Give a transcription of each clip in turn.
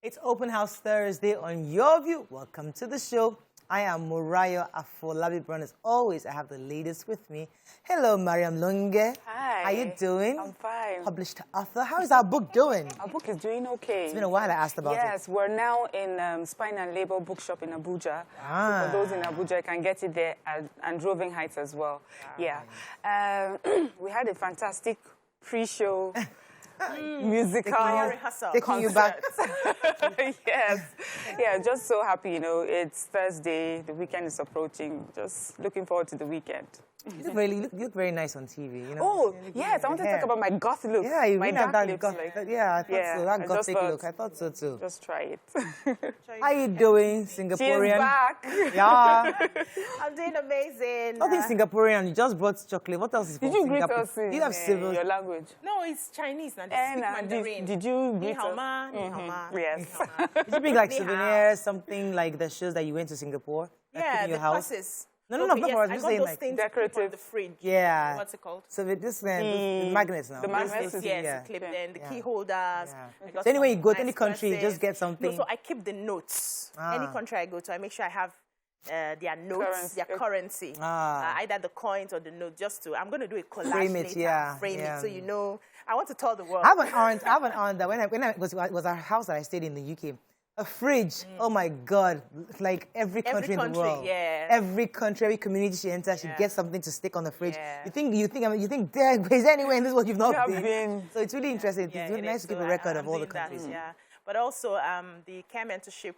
It's Open House Thursday on Your View. Welcome to the show. I am Morayo Afolabi Brown. As always, I have the ladies with me. Hello, Mariam Lunge. Hi. How you doing? I'm fine. Published author. How is our book doing? Our book is doing okay. It's been a while I asked about it. Yes, we're now in Spine and Labor Bookshop in Abuja. Ah. So for those in Abuja, you can get it there at Roving Heights as well. Yeah. We had a fantastic pre-show musical Taking you back. Yes. Yeah, just so happy, you know, it's Thursday, the weekend is approaching. Just looking forward to the weekend. You look very nice on TV, you know. Oh, yes, I want to talk about my goth look. Yeah, you my really have dark that lips, goth. like, Yeah, I thought so. That I gothic just look. I thought so too. Just try it. How you doing, Singaporean? She's back. Yeah. I'm doing amazing. Nothing Singaporean. You just brought chocolate. What else is from Did you greet Singapore? us in You have civil. your language? No, it's Chinese now. They speak Mandarin. Did you greet Ni hao us? ma, ni hao ma, Yes. ni hao ma. Did you bring like Ni hao. souvenirs, something like the shows that you went to Singapore? That keep Yeah, in your the house? purses. No, Okay, not yes, for us. I Just got saying those like things decorative. on the fridge. Yeah. What's it called? So this the magnets now. The magnets. Those- Yes, yeah. clip them, the Yeah. key holders. Yeah. I got So anyway, you some go to any nice country, you purses. just get something. No, so I keep the notes. Any country I go to, I make sure I have their notes, Currency. their currency. Either the coins or the note, just to, I'm going to do a collage Frame it, later, yeah, frame yeah. it so you know. I want to tell the world. I have an aunt that when I was our house that I stayed in the UK. A fridge, oh my God, like every country in the world. Yeah. Every country, every community she enters, she gets something to stick on the fridge. Yeah. You think, is there anywhere in this world you've not You have been. So it's really interesting. Yeah, it's really it nice is. to keep So a record I'm of all the doing that, countries. yeah. But also, the care mentorship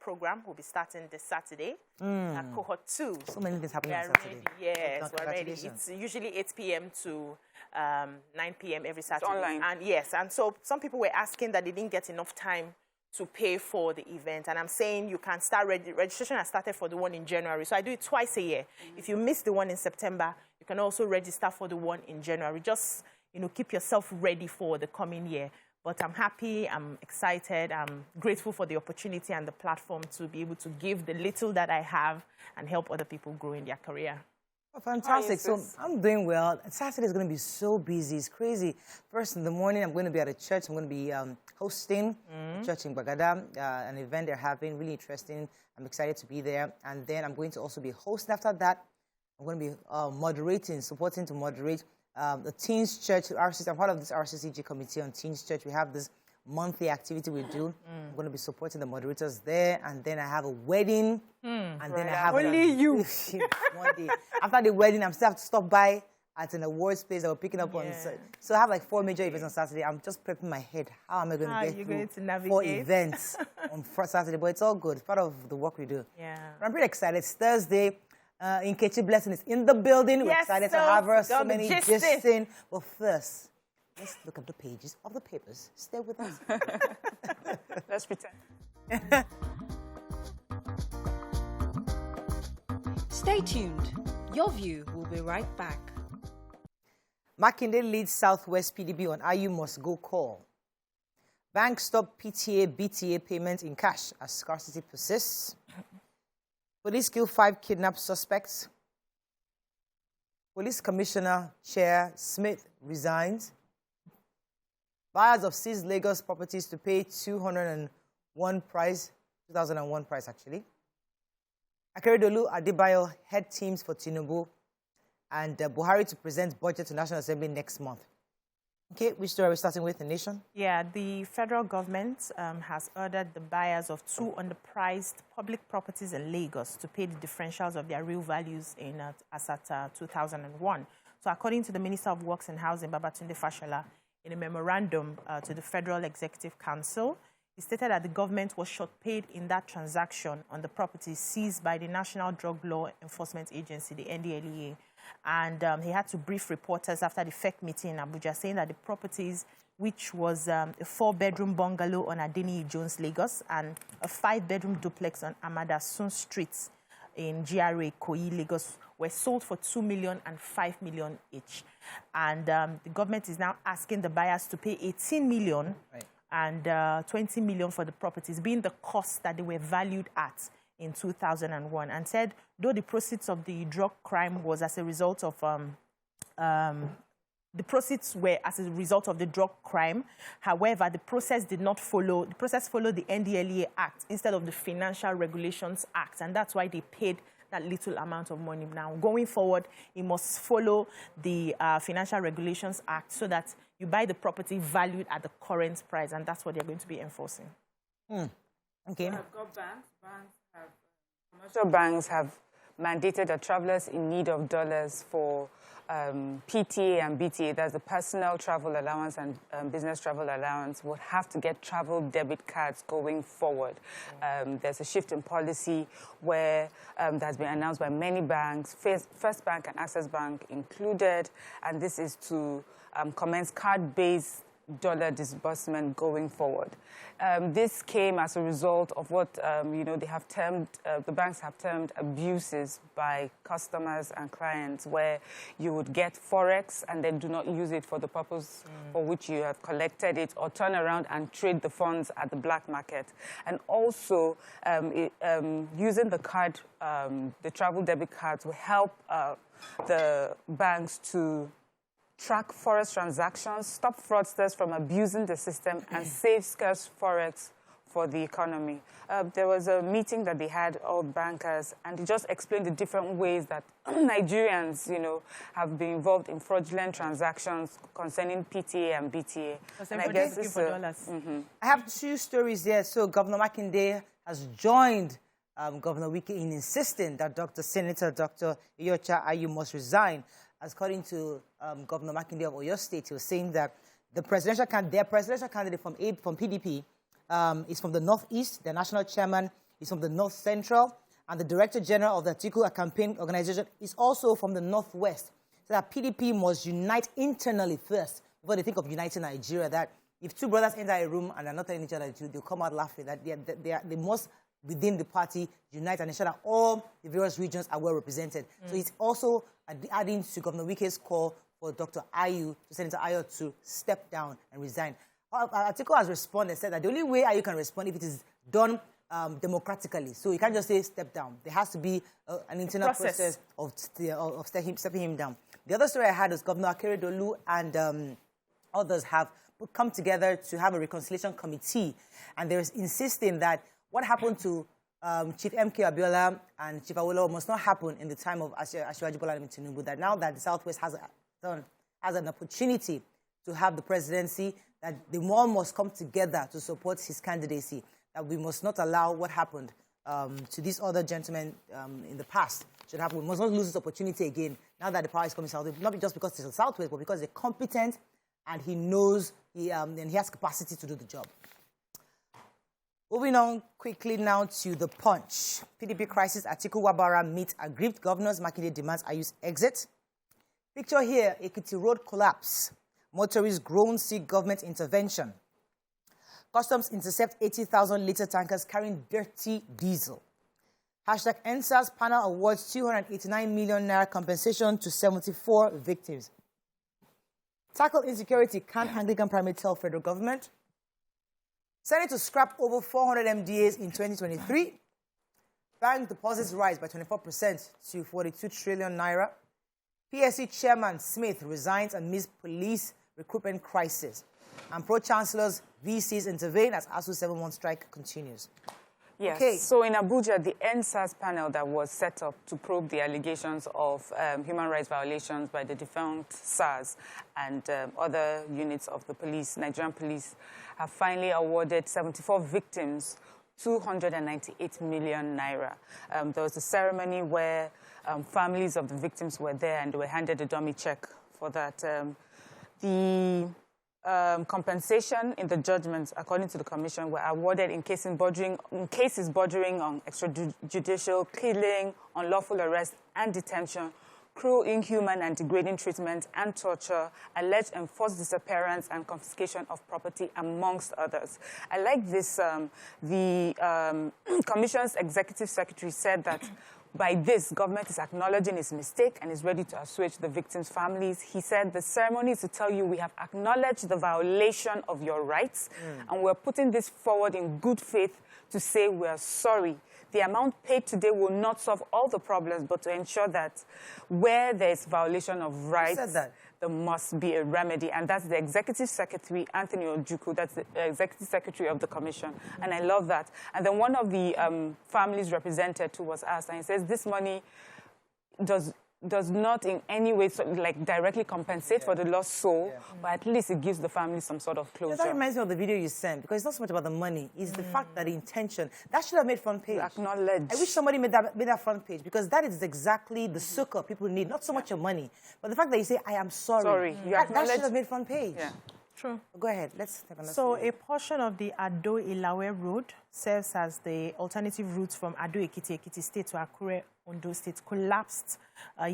program will be starting this Saturday. Cohort 2. So many things happening We on are Saturday. ready. Yes, we're ready. Congratulations. It's usually 8 p.m. to 9 p.m. every Saturday. online. And yes, and so some people were asking that they didn't get enough time to pay for the event. And I'm saying you can start registration has started for the one in January. So I do it twice a year. If you miss the one in September, you can also register for the one in January. Just, you know, keep yourself ready for the coming year. But I'm happy, I'm excited, I'm grateful for the opportunity and the platform to be able to give the little that I have and help other people grow in their career. Oh, fantastic. So sis? I'm doing well. Saturday is going to be so busy. It's crazy. First in the morning, I'm going to be at a church. I'm going to be hosting a church in Bagada, an event they're having, really interesting. I'm excited to be there. And then I'm going to also be hosting after that. I'm going to be moderating, supporting to moderate the Teens Church. RCC, I'm part of this RCCG committee on Teens Church. We have this monthly activity we do. I'm going to be supporting the moderators there. And then I have a wedding. And then I have Only you. one day. After the wedding, I'm still have to stop by at an awards place that we're picking up on. So I have like 4 major events on Saturday. I'm just prepping my head. How am I going to get you're through going to navigate? 4 events on Saturday? But it's all good. It's part of the work we do. Yeah. I'm pretty excited. It's Thursday. Nkechi Blessing is in the building. We're Yes, excited to so have her. So gonna many gist gisting. But first, let's look at the pages of the papers. Stay with us. Let's pretend. Stay tuned. Your View will be right back. Makinde leads Southwest PDB on IU must go call. Banks stop PTA, BTA payments in cash as scarcity persists. Police kill 5 kidnapped suspects. Police Commissioner Chair Smith resigns. Buyers of seized Lagos properties to pay 2001 price actually. Akeredolu Adebayo head teams for Tinubu. And Buhari to present budget to National Assembly next month. Okay, which story are we starting with, The Nation? Yeah, the federal government has ordered the buyers of 2 underpriced public properties in Lagos to pay the differentials of their real values as at 2001. So according to the Minister of Works and Housing, Babatunde Fashola, in a memorandum to the Federal Executive Council, he stated that the government was short-paid in that transaction on the properties seized by the National Drug Law Enforcement Agency, the NDLEA. And he had to brief reporters after the FEC meeting in Abuja, saying that the properties, which was a 4-bedroom bungalow on Adeniyi Jones, Lagos, and a 5-bedroom duplex on Amada Sun Street in GRA, Ikoyi, Lagos, were sold for 2 million and 5 million each. And the government is now asking the buyers to pay 18 million and 20 million for the properties, being the cost that they were valued at in 2001, and said, though the proceeds of the drug crime was as a result of the proceeds were as a result of the drug crime. However, the process did not follow. The process followed the NDLEA Act instead of the Financial Regulations Act, and that's why they paid that little amount of money. Now, going forward, it must follow the Financial Regulations Act so that you buy the property valued at the current price, and that's what they're going to be enforcing. Okay. I've got commercial banks have mandated that travelers in need of dollars for PTA and BTA, that's the personal travel allowance and business travel allowance, would have to get travel debit cards going forward. There's a shift in policy where that's been announced by many banks, First Bank and Access Bank included, and this is to commence card-based dollar disbursement going forward. This came as a result of what they have termed, the banks have termed abuses by customers and clients, where you would get forex and then do not use it for the purpose for which you have collected it, or turn around and trade the funds at the black market. And also, using the card, the travel debit cards, will help the banks to track forex transactions, stop fraudsters from abusing the system, and save scarce forex for the economy. There was a meeting that they had, all bankers, and they just explained the different ways that Nigerians, have been involved in fraudulent transactions concerning PTA and BTA. And I guess it's I have two stories there. So Governor Makinde has joined Governor Wike in insisting that Senator Dr. Uchechi Ayu must resign. As according to Governor Makinde of Oyo State, he was saying that their presidential candidate from PDP is from the Northeast, the national chairman is from the North Central, and the Director General of the Atiku campaign organization is also from the Northwest. So that PDP must unite internally first before they think of uniting Nigeria. That if two brothers enter a room and they're not telling each other, they'll come out laughing. That they must, within the party, unite and ensure that all the various regions are well represented. So it's also adding to Governor Wike's call for Dr. Ayu, to Senator Ayu, to step down and resign. Atiku has responded, said that the only way Ayu can respond if it is done democratically. So you can't just say step down. There has to be an internal process of stepping him down. The other story I had is Governor Akeredolu and others have come together to have a reconciliation committee, and they're insisting that what happened to Chief M.K. Abiola and Chief Awolowo must not happen in the time of Asiwaju Bola Tinubu, that now that the Southwest has an opportunity to have the presidency, that the all must come together to support his candidacy, that we must not allow what happened to these other gentlemen in the past should happen. We must not lose this opportunity again, now that the power is coming Southwest, not just because it's the Southwest, but because they're competent and he knows and he has capacity to do the job. Moving on quickly now to the Punch. PDP crisis, Atiku Wabara meets aggrieved governors. Makinde demands Ayu's exit. Picture here, Ekiti Road collapse. Motorists groan seek government intervention. Customs intercept 80,000-litre tankers carrying dirty diesel. Hashtag NSAS panel awards 289 million naira compensation to 74 victims. Tackle insecurity, can Anglican primate tell federal government? Senate to scrap over 400 MDAs in 2023. Bank deposits rise by 24% to 42 trillion naira. PSC chairman Smith resigns amidst police recruitment crisis. And pro-chancellors, VCs intervene as ASU 7-1 strike continues. Yes. Okay. So in Abuja, the NSAS panel that was set up to probe the allegations of human rights violations by the defunct SARS and other units of the police, Nigerian police, have finally awarded 74 victims 298 million naira. There was a ceremony where families of the victims were there and they were handed a dummy check for that. The compensation in the judgments, according to the commission, were awarded in cases bordering on extrajudicial killing, unlawful arrest and detention, cruel, inhuman and degrading treatment and torture, alleged enforced disappearance and confiscation of property, amongst others. I like this. The commission's executive secretary said that by this, government is acknowledging its mistake and is ready to assuage the victims' families. He said the ceremony is to tell you we have acknowledged the violation of your rights and we're putting this forward in good faith to say we are sorry. The amount paid today will not solve all the problems, but to ensure that where there is violation of rights, there must be a remedy. And that's the Executive Secretary, Anthony Ojukwu, that's the Executive Secretary of the Commission. And I love that. And then one of the families represented too was asked, and he says, this money does not in any way directly compensate for the lost soul, but at least it gives the family some sort of closure. That reminds me of the video you sent, because it's not so much about the money, it's the fact that the intention, that should have made front page. Acknowledge. I wish somebody made that front page, because that is exactly the succor people need, not so much your money, but the fact that you say, I am sorry. Sorry. That should have made front page. Yeah. True. Go ahead, let's take another. So a portion of the Ado-Ilawe Road serves as the alternative route from Ado-Ekiti, Ekiti State to Akure, Ondo State, collapsed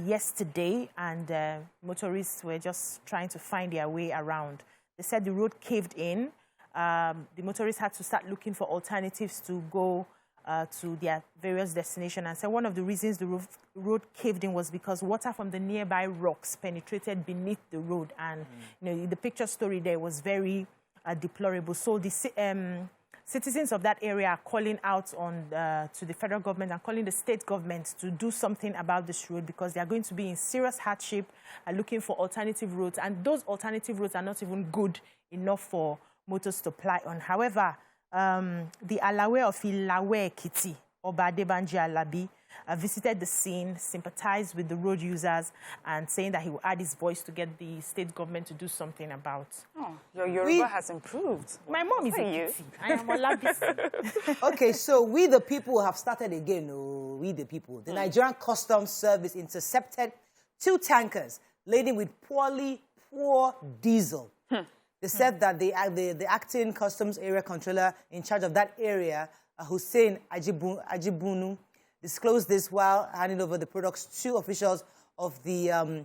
yesterday, and motorists were just trying to find their way around. They said the road caved in. The motorists had to start looking for alternatives to go to their various destinations. And so one of the reasons the road caved in was because water from the nearby rocks penetrated beneath the road. And the picture story there was very deplorable. So the citizens of that area are calling out to the federal government and calling the state government to do something about this road, because they are going to be in serious hardship looking for alternative routes. And those alternative routes are not even good enough for motors to ply on. However, the Alawe of Ilawe Ekiti, Oba Adebanji Alabi, visited the scene, sympathized with the road users, and saying that he will add his voice to get the state government to do something about. Oh, your Yoruba has improved. My mom is Ekiti. I am Olabisi. Okay, so we the people have started again. Oh, we the people. The Nigerian Customs Service intercepted 2 tankers laden with poor diesel. They said that the acting customs area controller in charge of that area, Hussein Ajibunu, disclosed this while handing over the products to officials of the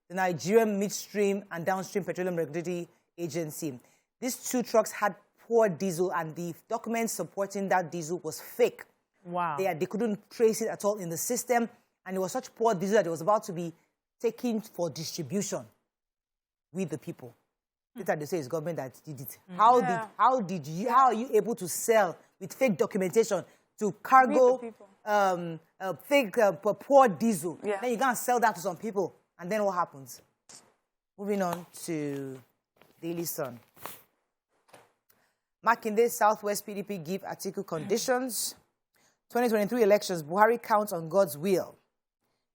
Nigerian Midstream and Downstream Petroleum Regulatory Agency. These 2 trucks had poor diesel, and the documents supporting that diesel was fake. Wow. They couldn't trace it at all in the system, and it was such poor diesel that it was about to be taken for distribution with the people. They say it's government that did it. How are you able to sell with fake documentation to cargo fake poor diesel? Yeah. Then you go and sell that to some people, and then what happens? Moving on to Daily Sun. Makinde, Southwest PDP give Atiku conditions. 2023 elections, Buhari counts on God's will.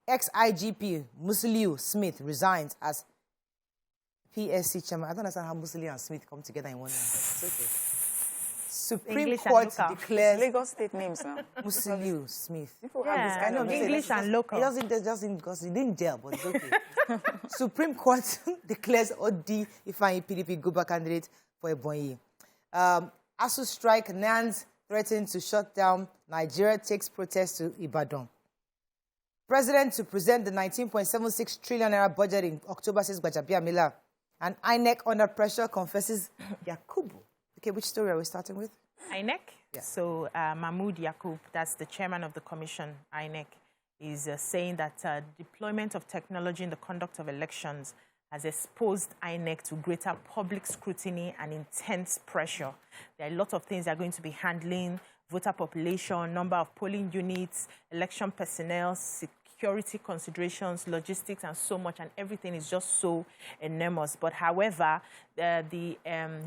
Ex-IGP Musiliu Smith resigns as PSC chairman. I don't understand how Musiliu and Smith come together in one name. It's okay. Supreme English Court declares Lagos state names, huh? Musiliu Smith. People have this kind of English and local. It doesn't because he didn't gel, but it's okay. Supreme Court declares Odi Ifeanyi PDP Guber candidate for Ebonyi. ASU strike, NANS threatens to shut down. Nigeria takes protest to Ibadan. President to present the 19.76 trillion naira budget in October, says Gbajabiamila. And INEC under pressure confesses Yakubu. Okay, which story are we starting with? INEC? Yeah. So Mahmoud Yakub, that's the chairman of the commission, INEC, is saying that deployment of technology in the conduct of elections has exposed INEC to greater public scrutiny and intense pressure. There are a lot of things they're going to be handling: voter population, number of polling units, election personnel, security considerations, logistics, and so much, and everything is just so enormous. But however, the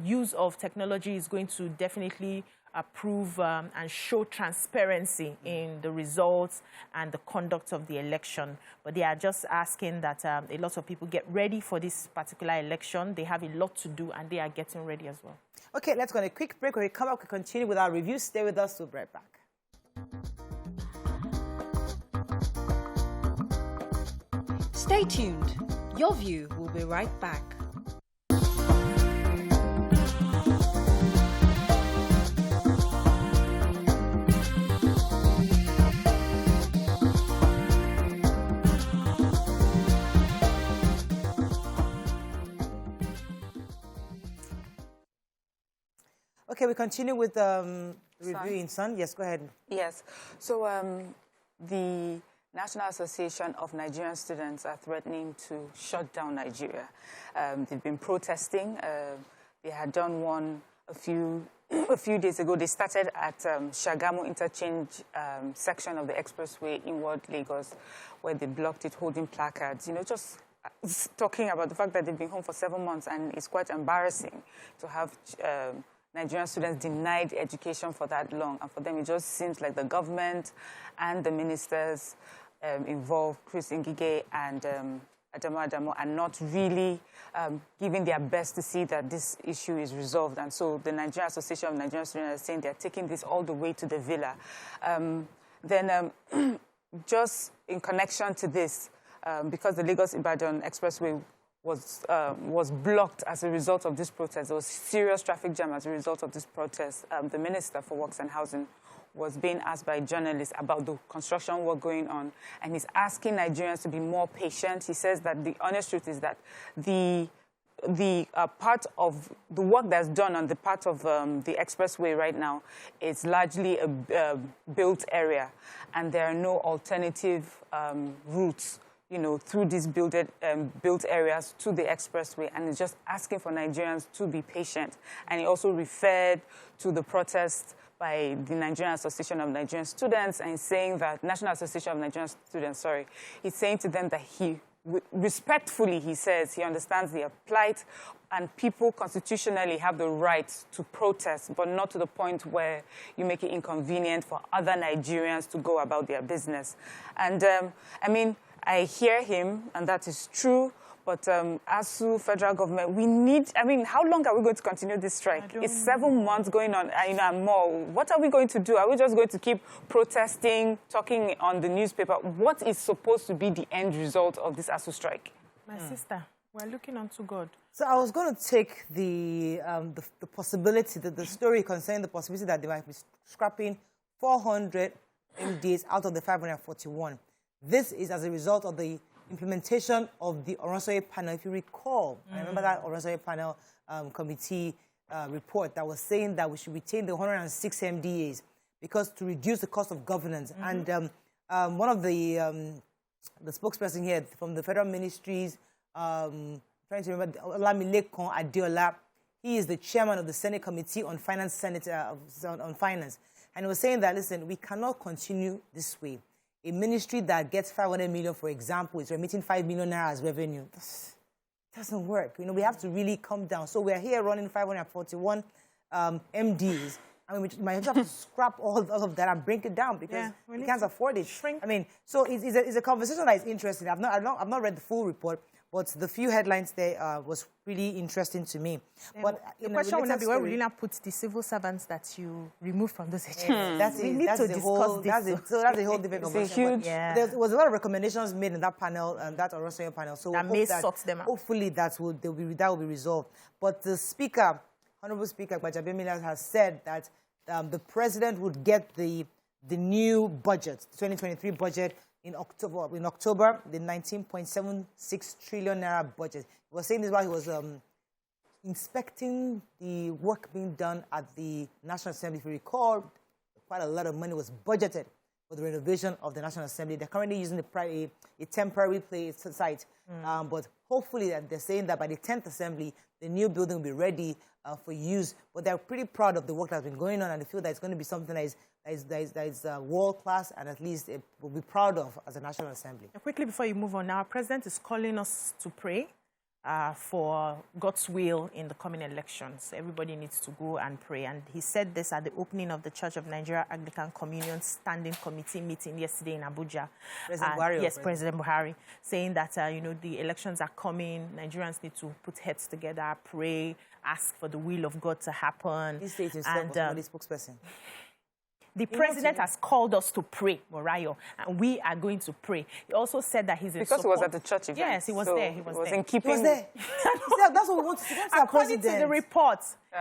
use of technology is going to definitely approve and show transparency in the results and the conduct of the election. But they are just asking that a lot of people get ready for this particular election. They have a lot to do, and they are getting ready as well. Okay, let's go on a quick break. When we come back, we'll continue with our review. Stay with us. We'll be right back. Stay tuned. Your View will be right back. Okay, we continue with review in Sun. Yes, go ahead. Yes. So the National Association of Nigerian Students are threatening to shut down Nigeria. They've been protesting. They had done one a few days ago. They started at Shagamu Interchange section of the expressway inward Lagos, where they blocked it, holding placards, just talking about the fact that they've been home for 7 months, and it's quite embarrassing to have Nigerian students denied education for that long. And for them, it just seems like the government and the ministers involved, Chris Ngige and Adamo, are not really giving their best to see that this issue is resolved. And so the Nigerian Association of Nigerian Students are saying they're taking this all the way to the villa. Just in connection to this, because the Lagos-Ibadan Expressway was blocked as a result of this protest, there was serious traffic jam as a result of this protest. The Minister for Works and Housing was being asked by journalists about the construction work going on, and he's asking Nigerians to be more patient. He says that the honest truth is that the part of the work that's done on the part of the expressway right now is largely a built area, and there are no alternative routes, through these built areas to the expressway, and he's just asking for Nigerians to be patient. And he also referred to the protest by the Nigerian Association of Nigerian Students, and he's saying that, National Association of Nigerian Students, sorry, he's saying to them that respectfully, he says, he understands their plight, and people constitutionally have the right to protest, but not to the point where you make it inconvenient for other Nigerians to go about their business. And, I hear him, and that is true. But ASU, federal government, we need, how long are we going to continue this strike? It's 7 months going on, and more. What are we going to do? Are we just going to keep protesting, talking on the newspaper? What is supposed to be the end result of this ASU strike? My sister, we're looking unto God. So I was going to take the possibility, the story concerning the possibility that they might be scrapping 400 MDAs out of the 541. This is as a result of the implementation of the Oronsoye panel. If you recall, I remember that Oronsoye panel committee report that was saying that we should retain the 106 MDAs because to reduce the cost of governance. And one of the spokesperson here from the federal ministries, trying to remember, Olamilekon Adeola, he is the chairman of the Senate Committee on Finance, on Finance. And he was saying that, listen, we cannot continue this way. A ministry that gets 500 million, for example, is remitting 5 million naira as revenue. This doesn't work. We have to really come down. So we're here running 541 MDs. We might have to scrap all of that and bring it down because we can't afford it. Shrink. So it's a conversation that is interesting. I've not read the full report, but the few headlines there was really interesting to me. But the question would not be why we didn't put the civil servants that you removed from those agencies. We need to discuss this. So that's a whole different conversation. There was a lot of recommendations made in that panel, that Oronsoye panel. So that may sort them out. Hopefully that will be resolved. But the Speaker, Honorable Speaker Opeyemi Falegan, has said that the President would get the new budget, the 2023 budget, in October, the 19.76 trillion naira budget. He was saying this while he was inspecting the work being done at the National Assembly. If you recall, quite a lot of money was budgeted for the renovation of the National Assembly. They're currently using a temporary place site, but hopefully they're saying that by the 10th Assembly, the new building will be ready for use. But they're pretty proud of the work that's been going on, and they feel that it's going to be something that is world-class, and at least it will be proud of as a National Assembly. Quickly, before you move on, now, our President is calling us to pray for God's will in the coming elections. Everybody needs to go and pray. And he said this at the opening of the Church of Nigeria Anglican Communion Standing Committee meeting yesterday in Abuja. President Buhari. Yes, President Buhari, saying that, the elections are coming. Nigerians need to put heads together, pray, ask for the will of God to happen. He stated himself as the spokesperson. The president has called us to pray, Morayo, and we are going to pray. He also said that he's in because support. he was at the church event. Yes, he was there. He was there. In keeping. He was there. That's what we want to see. According to the report,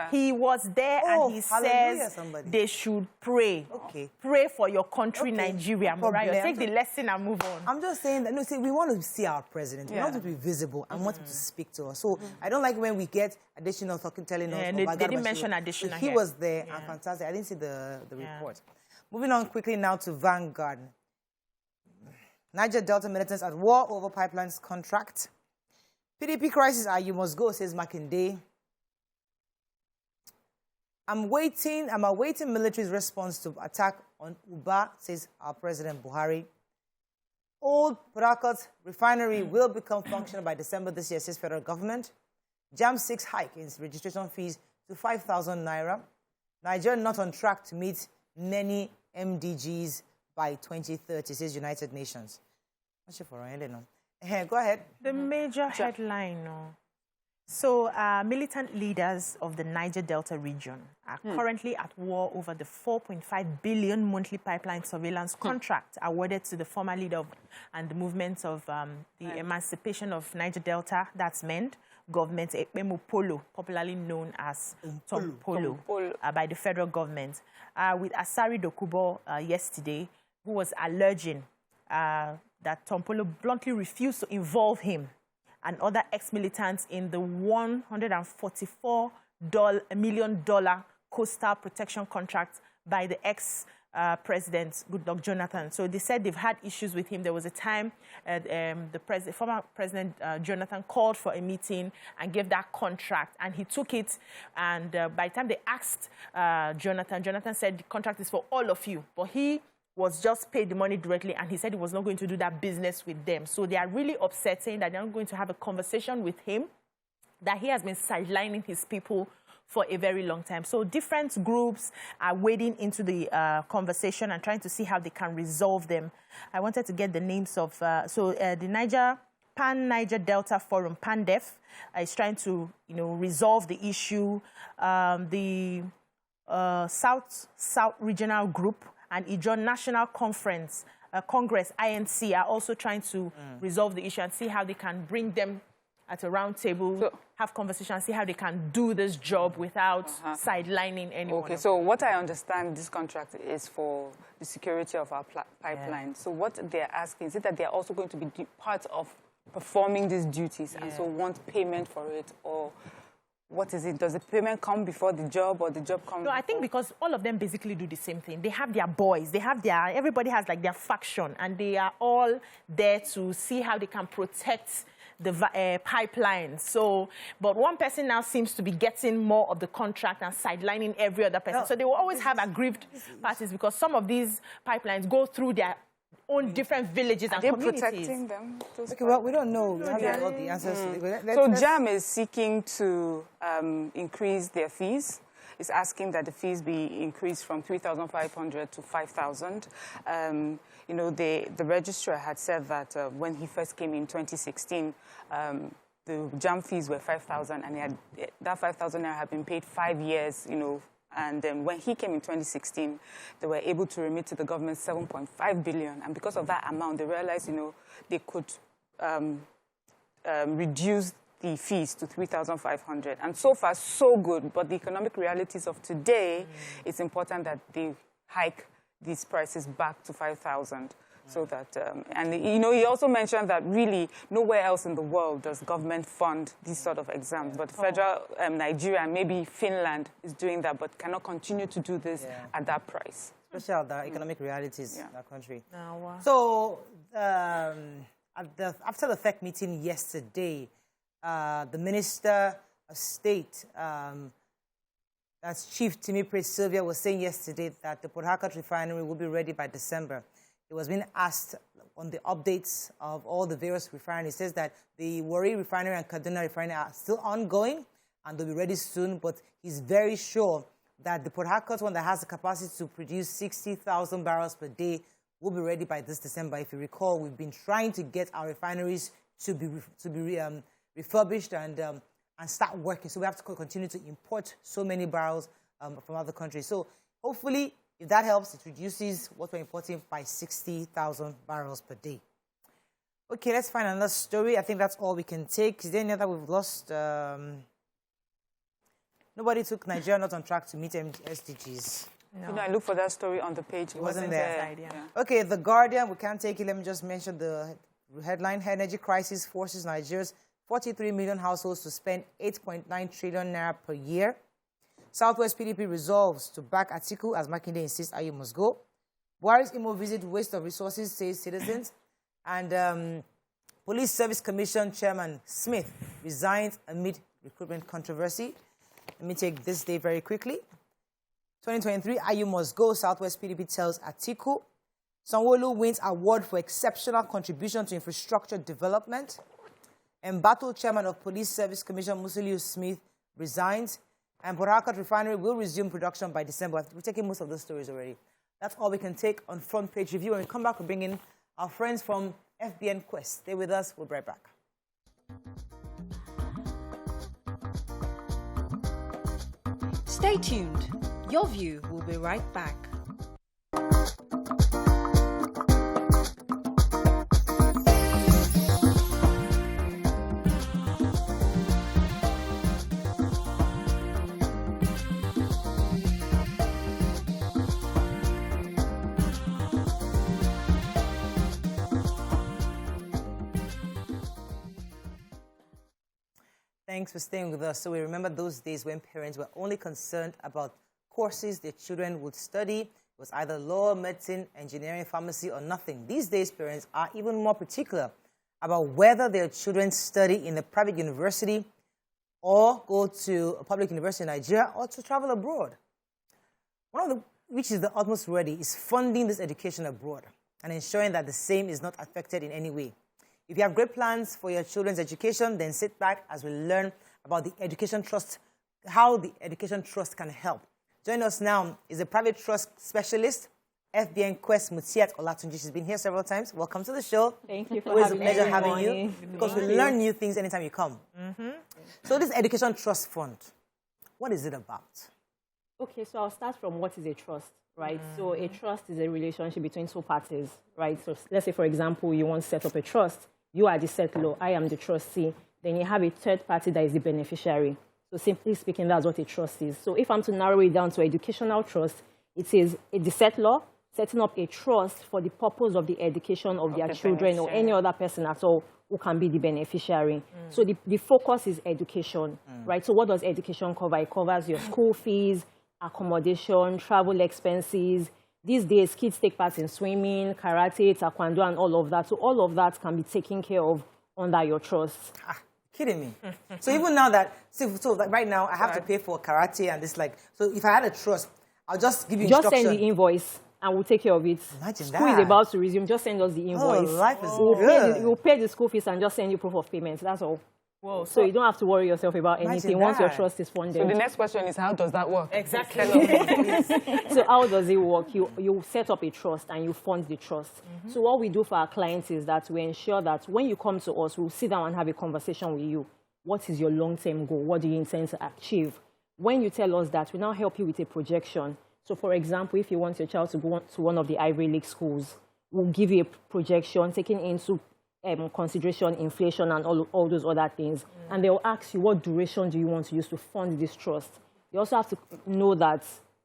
he was there and he says they should pray. Okay. Pray for your country, Nigeria. Morayo, take the lesson and move on. I'm just saying that, we want to see our president. We want him to be visible and want him to speak to us. So I don't like when we get additional telling us. They didn't mention additional. He was there and fantastic. I didn't see the report. Moving on quickly now to Vanguard. Niger Delta militants at war over pipelines contract. PDP crisis, you must go, says Makinde. I'm awaiting military's response to attack on Uba, says our President Buhari. Old Port Harcourt refinery will become functional by December this year, says federal government. Jam 6 hike in registration fees to 5,000 naira. Nigeria not on track to meet many MDGs by 2030, says United Nations. Go ahead. The major headline. So, militant leaders of the Niger Delta region are currently at war over the 4.5 billion monthly pipeline surveillance contract awarded to the former leader and the movement of the emancipation of Niger Delta, that's MEND, government, Opeyemi Polo, popularly known as Tom Polo, by the federal government, with Asari Dokubo yesterday, who was alleging that Tom Polo bluntly refused to involve him and other ex-militants in the $144 million coastal protection contract by the ex-president, Goodluck Jonathan. So they said they've had issues with him. There was a time the former President Jonathan called for a meeting and gave that contract, and he took it. And by the time they asked Jonathan said the contract is for all of you. But he was just paid the money directly, and he said he was not going to do that business with them. So they are really upset, saying that they're not going to have a conversation with him, that he has been sidelining his people for a very long time. So different groups are wading into the conversation and trying to see how they can resolve them. I wanted to get the names of, the Pan-Niger Delta Forum, PANDEF, is trying to, resolve the issue. The South Regional Group and Ijaw National Congress, INC, are also trying to resolve the issue and see how they can bring them at a round table, have conversation, and see how they can do this job without sidelining anyone. Okay, so what I understand, this contract is for the security of our pipeline. Yeah. So what they're asking, is it that they're also going to be part of performing these duties and so want payment for it, or what is it? Does the payment come before the job, or the job comes? No, I think because all of them basically do the same thing. They have their boys. They have everybody has like their faction, and they are all there to see how they can protect the pipeline. So, but one person now seems to be getting more of the contract and sidelining every other person. So they will always have aggrieved parties, because some of these pipelines go through their own different villages and communities. Are they protecting them? Okay, well, we don't know. We haven't got the answers. So JAM is seeking to increase their fees. It's asking that the fees be increased from 3,500 to 5,000. The registrar had said that when he first came in 2016, the JAM fees were 5,000, and that 5,000 had been paid 5 years, And then when he came in 2016, they were able to remit to the government 7.5 billion. And because of that amount, they realized, they could reduce the fees to 3,500. And so far, so good. But the economic realities of today, it's important that they hike these prices back to 5,000. So that, he also mentioned that really nowhere else in the world does government fund these sort of exams. But federal Nigeria and maybe Finland is doing that, but cannot continue to do this at that price. Especially the economic realities in our country. Oh, wow. So after the FEC meeting yesterday, the Minister of State, that's Chief Timipre Sylvia, was saying yesterday that the Port Harcourt refinery will be ready by December. It was being asked on the updates of all the various refineries. It says that the Warri refinery and Kaduna refinery are still ongoing and they'll be ready soon, but he's very sure that the Port Harcourt one that has the capacity to produce 60,000 barrels per day will be ready by this December. If you recall, we've been trying to get our refineries to be refurbished and start working. So we have to continue to import so many barrels from other countries. So hopefully, if that helps, it reduces what we're importing by 60,000 barrels per day. Okay, let's find another story. I think that's all we can take. Is there any other we've lost? Nobody took Nigeria not on track to meet SDGs. No. I look for that story on the page. It wasn't there. Okay, The Guardian, we can't take it. Let me just mention the headline. Energy crisis forces Nigeria's 43 million households to spend 8.9 trillion naira per year. Southwest PDP resolves to back Atiku as Makinde insists Ayu must go. Buhari's Imo visit waste of resources, says citizens. And Police Service Commission Chairman Smith resigns amid recruitment controversy. Let me take this day very quickly. 2023, Ayu must go, Southwest PDP tells Atiku. Sanwo-Olu wins award for exceptional contribution to infrastructure development. Embattled chairman of Police Service Commission Musiliu Smith resigns. And Port Harcourt refinery will resume production by December. We're taking most of those stories already. That's all we can take on Front Page Review. When we come back, we'll bring in our friends from FBN Quest. Stay with us. We'll be right back. Stay tuned. Your View will be right back. Thanks for staying with us. So we remember those days when parents were only concerned about courses their children would study. It was either law, medicine, engineering, pharmacy, or nothing. These days, parents are even more particular about whether their children study in a private university or go to a public university in Nigeria or to travel abroad. One of the which is the utmost ready is funding this education abroad and ensuring that the same is not affected in any way. If you have great plans for your children's education, then sit back as we learn about the Education Trust, how the Education Trust can help. Join us now is a private trust specialist, FBN Quest Mutiat Olatunji. She's been here several times. Welcome to the show. Thank you for Always having a pleasure me. having you because we learn new things anytime you come. So this Education Trust Fund, what is it about? Okay, so I'll start from what is a trust, right? So a trust is a relationship between two parties, right? So let's say, for example, you want to set up a trust. You are the settlor, I am the trustee. Then you have a third party that is the beneficiary. So simply speaking, that's what a trust is. So if I'm to narrow it down to educational trust, it is the settlor setting up a trust for the purpose of the education of their children or any other person at all who can be the beneficiary. So the focus is education, right? So what does education cover? It covers your school fees, accommodation, travel expenses. These days, kids take part in swimming, karate, taekwondo, and all of that. So all of that can be taken care of under your trust. Kidding me. So even now that, so like right now, I have to pay for karate and this so if I had a trust, I'll just give you Just instruction. send the invoice and we'll take care of it. Imagine School that. is about to resume. Just send us the invoice. Oh, life is good. We'll pay the school fees and just send you proof of payment. That's all. Whoa, So you don't have to worry yourself about Imagine anything once your that. trust is funded. So the next question is, how does that work? exactly. So how does it work? You set up a trust and you fund the trust. So what we do for our clients is that we ensure that when you come to us, we'll sit down and have a conversation with you. What is your long-term goal? What do you intend to achieve? When you tell us that, we now help you with a projection. So for example, if you want your child to go to one of the Ivy League schools, we'll give you a projection taking into consideration inflation and all those other things. And they'll ask you, what duration do you want to use to fund this trust? You also have to know that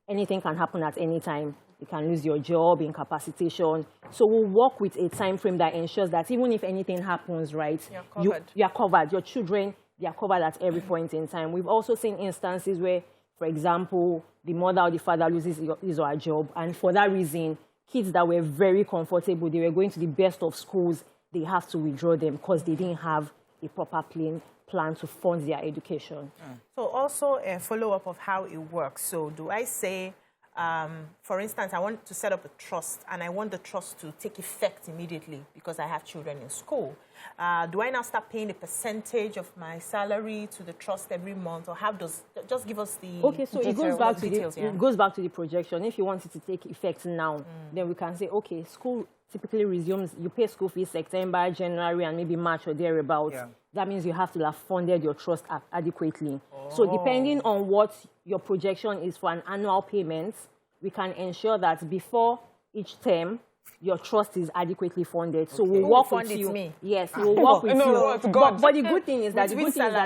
anything can happen at any time. You can lose your job, incapacitation. So we'll work with a time frame that ensures that even if anything happens, right, you are covered. Your children, they are covered at every point in time. We've also seen instances where, for example, the mother or the father loses his or her job. And for that reason, kids that were very comfortable, they were going to the best of schools, they have to withdraw them because they didn't have a proper plan to fund their education. So also a follow-up of how it works. So do I say, for instance, I want to set up a trust and I want the trust to take effect immediately because I have children in school. Do I now start paying a percentage of my salary to the trust every month, or how does, just give us the so it goes back to the projection. If you want it to take effect now, then we can say, okay, school typically resumes, you pay school fees September, January, and maybe March or thereabouts. That means you have to have funded your trust adequately. So depending on what your projection is for an annual payment, we can ensure that before each term, your trust is adequately funded. So we'll work with you. Me. Yes, we'll work with you. But the good thing is that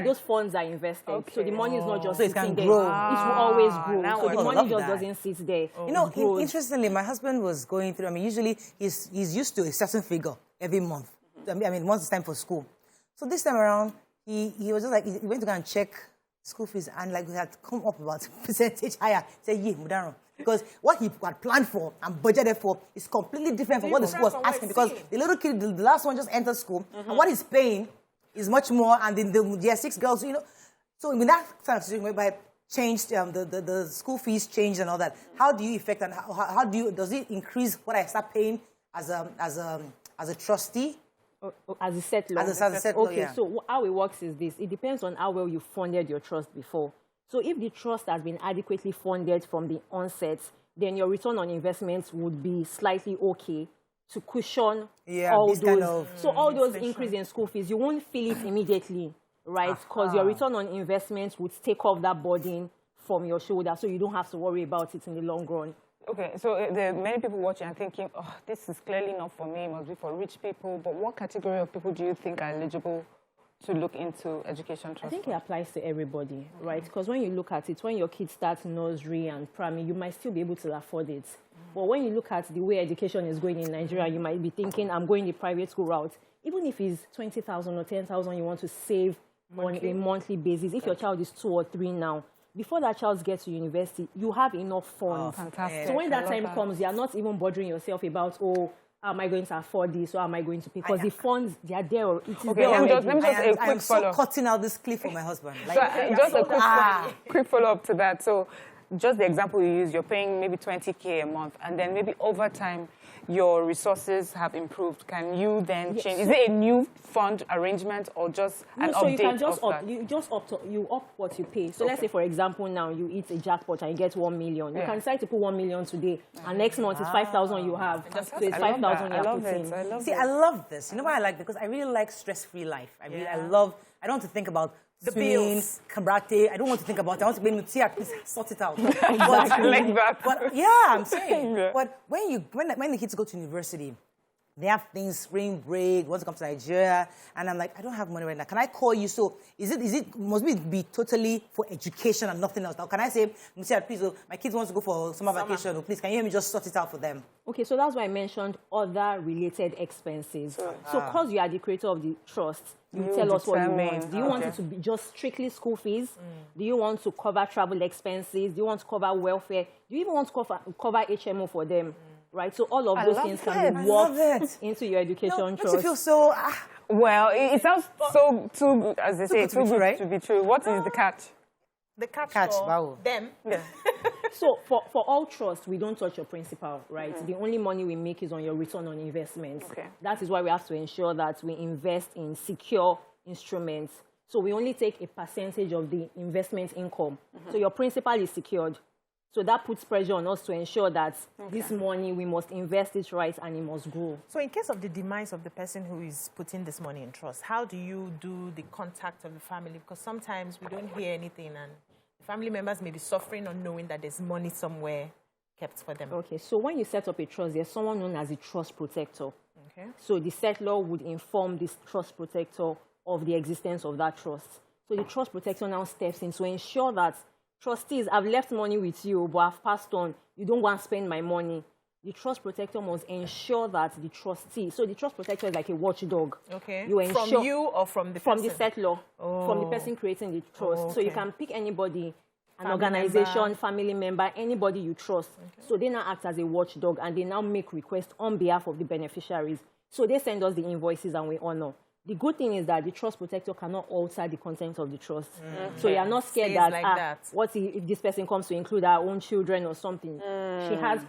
those funds are invested. So the money is not just sitting there. It will always grow. So the money just doesn't sit there. You know, interestingly, my husband was going through, usually he's used to a certain figure every month. Once it's time for school. So this time around, he was just he went to go and check school fees and we had come up about percentage higher. He said, Mudaro. Because what he had planned for and budgeted for is completely different from what the school was asking. Because the little kid, the last one just entered school, and what he's paying is much more, and the 6 girls, So in that kind of situation, whereby changed, the school fees changed and all that, how do you affect and how does it increase what I start paying as a trustee? As a settler. As a settler, okay, yeah. so how it works is this. It depends on how well you funded your trust before. So if the trust has been adequately funded from the onset, then your return on investments would be slightly okay to cushion all those. Kind of, so all those increase in school fees, you won't feel it immediately, right? Because your return on investments would take off that burden from your shoulder, so you don't have to worry about it in the long run. Okay, so there are many people watching and thinking, oh, this is clearly not for me, it must be for rich people. But what category of people do you think are eligible to look into education trust? I think it applies to everybody, right? Because when you look at it, when your kid starts nursery and primary, you might still be able to afford it. But when you look at the way education is going in Nigeria, you might be thinking, I'm going the private school route. Even if it's 20,000 or 10,000 you want to save on a monthly basis, if your child is 2 or 3 now, before that child gets to university, you have enough funds. Fantastic. So when that time comes, you're not even bothering yourself about, oh, how am I going to afford this, or how am I going to pay? Because the funds, they are there. It is there already. Let me just a quick I'm so follow-up. cutting out this clip for my husband. Like, So, just a quick follow-up to that. So just the example you use, you're paying maybe 20K a month, and then maybe over time, your resources have improved. Can you then change? Is it a new fund arrangement or just an update? So you can just of that? you just up what you pay. So let's say, for example, now you eat a jackpot and you get 1 million. You can decide to put 1 million today, and next month it's 5,000 you have. So it's 5,000 you're putting. I love this. You know why I like it? Because I really like stress-free life. I don't want to think about the bills, Kambrate. I don't want to think about it. I want to be Mutia, please sort it out. Exactly like that. But yeah, I'm saying. But when the kids go to university, they have things, spring break, want to come to Nigeria, and I'm like, I don't have money right now. Can I call you? So must it be totally for education and nothing else? Now, can I say, Mutia, please, my kids want to go for summer vacation, please, can you hear me just sort it out for them? Okay, so that's why I mentioned other related expenses. So because you are the creator of the trust, you tell us what you want. Do you want it to be just strictly school fees? Do you want to cover travel expenses? Do you want to cover welfare? Do you even want to cover HMO for them? Right, so all of those things can be worked into your education trust. You feel so... Well, it sounds so too good, as they say, too good right? to be true. What is the catch? The catch for wow. them. Yeah. So for all trust, we don't touch your principal, right? The only money we make is on your return on investment. Okay. That is why we have to ensure that we invest in secure instruments. So we only take a percentage of the investment income. So your principal is secured. So that puts pressure on us to ensure that this money, we must invest it right and it must grow. So in case of the demise of the person who is putting this money in trust, how do you do the contact of the family? Because sometimes we don't hear anything and the family members may be suffering on knowing that there's money somewhere kept for them. Okay, so when you set up a trust, there's someone known as a trust protector. Okay. So the settler would inform this trust protector of the existence of that trust. So the trust protector now steps in to ensure that trustees, I've left money with you, but I've passed on. You don't go and spend my money. The trust protector must ensure that the trustee, so the trust protector is like a watchdog. Okay. You ensure, from you or from the person? From the settler, from the person creating the trust. So you can pick anybody, an organization, family member, anybody you trust. So they now act as a watchdog and they now make requests on behalf of the beneficiaries. So they send us the invoices and we honor. The good thing is that the trust protector cannot alter the content of the trust. So you are not scared that, what if this person comes to include our own children or something?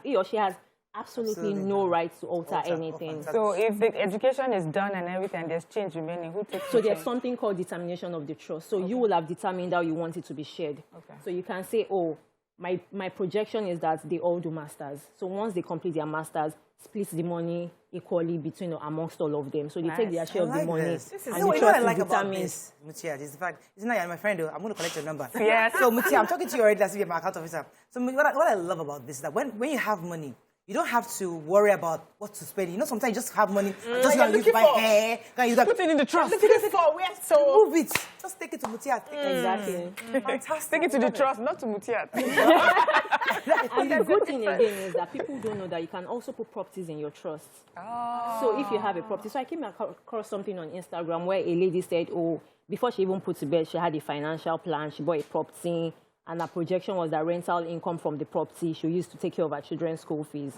He or she has absolutely no right to alter anything. So if the education is done and everything, there's change remaining, who takes So there's something called determination of the trust. So you will have determined how you want it to be shared. So you can say, oh, my projection is that they all do masters. So once they complete their masters, split the money equally between or amongst all of them. So they take their share of the money. This is what I like about this, Mutia, is the fact, it's not my friend, I'm going to collect your number. Yes. So Mutia, I'm talking to you already as if you're my account officer. So what I love about this is that when you have money, you don't have to worry about what to spend. You know, sometimes you just have money, just going to use my hair, going to use that. Put it in the trust. So move it. Just take it to Mutia. Exactly. Fantastic. Take it to the trust, not to Mutiat. And the good thing again is that people don't know that you can also put properties in your trust. So if you have a property, so I came across something on Instagram where a lady said, oh, before she even put to bed, she had a financial plan, she bought a property, and her projection was that rental income from the property she used to take care of her children's school fees.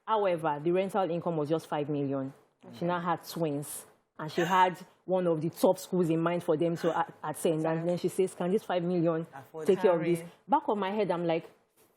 However, the rental income was just 5 million. She now had twins, and she had one of the top schools in mind for them to attend. And then she says, can this 5 million take care of this? Back of my head, I'm like,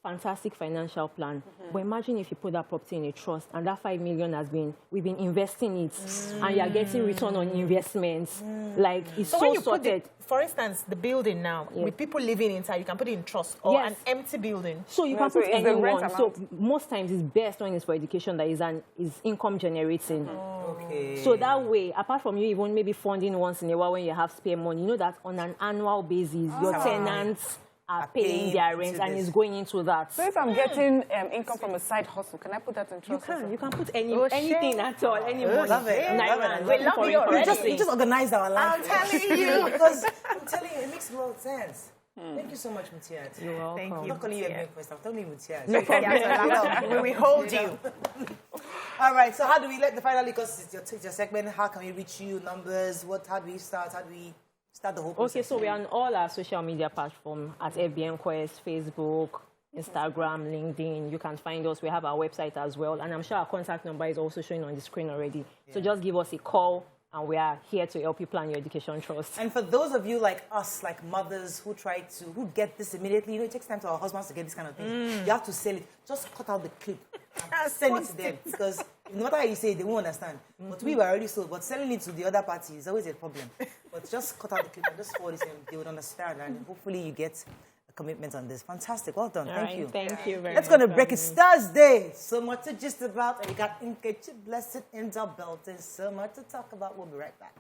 fantastic financial plan. But imagine if you put that property in a trust and that 5 million we've been investing it and you're getting return on investments. Like, it's so when you sorted. For instance, the building now, with people living inside, you can put it in trust or an empty building. So you can put anyone. So most times it's best when it's for education that is income generating. Okay. So that way, apart from you even maybe funding once in a while when you have spare money, you know that on an annual basis, your tenants are paying their rent and is going into that. So if I'm getting income from a side hustle, can I put that in trust? You can put anything at all, any money. Love it. We love you already. We just organized our life. I'm telling you. Because I'm telling you, it makes a lot of sense. Thank you so much, Mutiat. You're welcome. Thank I'm you. not calling you a big question. I'm telling you, Mutiat. No problem. We hold you. All right, so how do we finally, because it's your segment, how can we reach you, numbers, how do we start, how do we start the whole process? Okay, so we are on all our social media platforms at FBN Quest, Facebook, Instagram, LinkedIn. You can find us. We have our website as well, and I'm sure our contact number is also showing on the screen already. Yeah. So just give us a call, and we are here to help you plan your education trust. And for those of you like us, like mothers who get this immediately, it takes time to our husbands to get this kind of thing. You have to sell it. Just cut out the clip and send it to them, because no matter how you say it, they won't understand. But we were already sold, but selling it to the other party is always a problem. But just cut out the clip and just forward it to them. They would understand, and hopefully you get a commitment on this. Fantastic. Well done. Thank you. Thank you very much. Let's go to break. It's Thursday. So much to gist about. And we got Nkechi Blessing in the building. So much to talk about. We'll be right back.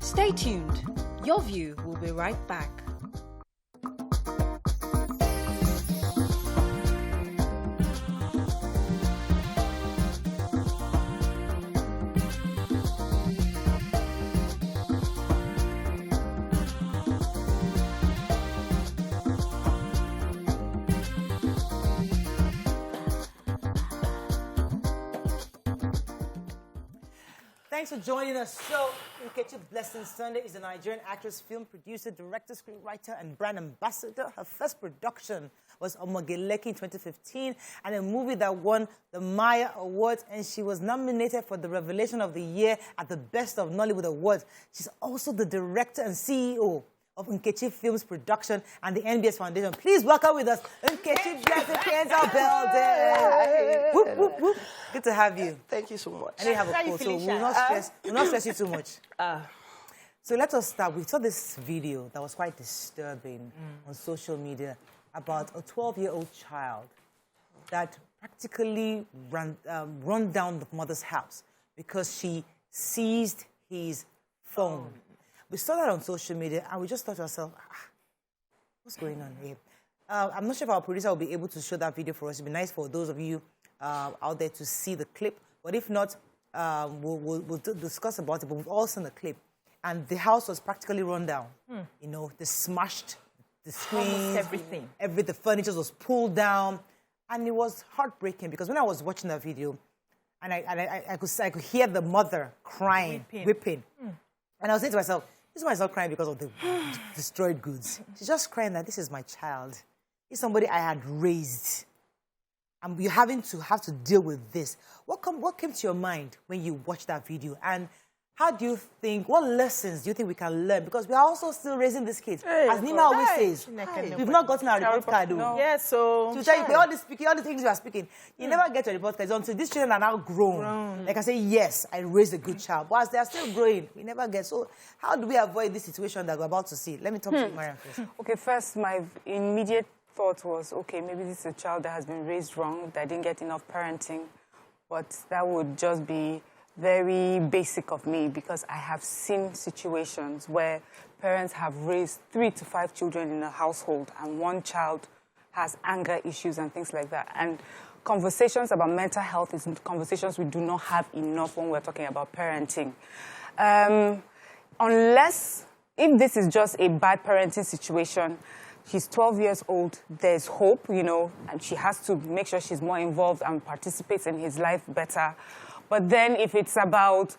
Stay tuned. Your View will be right back. Thanks for joining us. So, Nkechi Blessing Sunday is a Nigerian actress, film producer, director, screenwriter, and brand ambassador. Her first production was Omogeleki in 2015, and a movie that won the Maya Awards, and she was nominated for the Revelation of the Year at the Best of Nollywood Awards. She's also the director and CEO of Uchechi Films Production and the NBS Foundation. Please welcome with us Nkechi Blessing in the building. Whoop, whoop, whoop. Good to have you. Thank you so much. I didn't have a cold, so we'll not stress you too much. So let us start. We saw this video that was quite disturbing on social media about a 12-year-old child that practically run down the mother's house because she seized his phone. We saw that on social media, and we just thought to ourselves, what's going on here? I'm not sure if our producer will be able to show that video for us. It'd be nice for those of you out there to see the clip. But if not, we'll discuss about it. But we've all seen the clip. And the house was practically run down. You know, they smashed the screens. Everything. The furniture was pulled down. And it was heartbreaking because when I was watching that video, and I could hear the mother crying, weeping. And I was saying to myself, this is not crying because of the destroyed goods. She's just crying that this is my child. This is somebody I had raised. And you're having to deal with this. What came to your mind when you watched that video? And how do you think, what lessons do you think we can learn? Because we are also still raising these kids. As Nina always says, we've not gotten our report card. No. Yeah, so... all the things you are speaking, you never get your report card until these children are now grown. Like I say, yes, I raised a good child. But as they are still growing, we never get. So how do we avoid this situation that we're about to see? Let me talk to you, Mariam, first. Okay, first, my immediate thought was, okay, maybe this is a child that has been raised wrong, that didn't get enough parenting. But that would just be very basic of me, because I have seen situations where parents have raised 3 to 5 children in a household and one child has anger issues and things like that. And conversations about mental health is conversations we do not have enough when we're talking about parenting. Unless, if this is just a bad parenting situation, she's 12 years old, there's hope, you know, and she has to make sure she's more involved and participates in his life better. But then if it's about,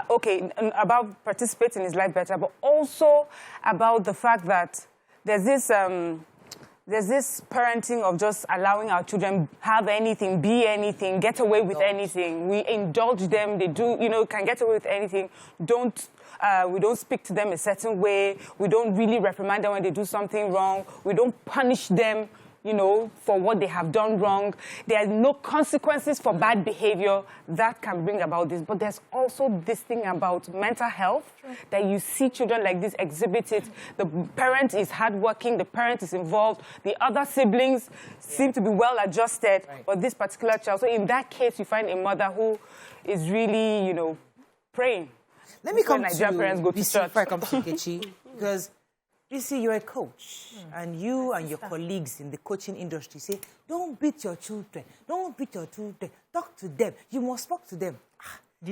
about participating in his life better, but also about the fact that there's this there's this parenting of just allowing our children have anything, be anything, get away with anything. We indulge them. They do, can get away with anything. We don't speak to them a certain way. We don't really reprimand them when they do something wrong. We don't punish them, for what they have done wrong. There are no consequences for bad behavior that can bring about this. But there's also this thing about mental health that you see children like this exhibit it. The parent is hardworking, the parent is involved, the other siblings seem to be well adjusted, but this particular child. So in that case, you find a mother who is really, praying. Let me come to parents go to church. Before I come to Nkechi, because you see, you're a coach, and you and your colleagues in the coaching industry say, don't beat your children. Don't beat your children. Talk to them. You must talk to them.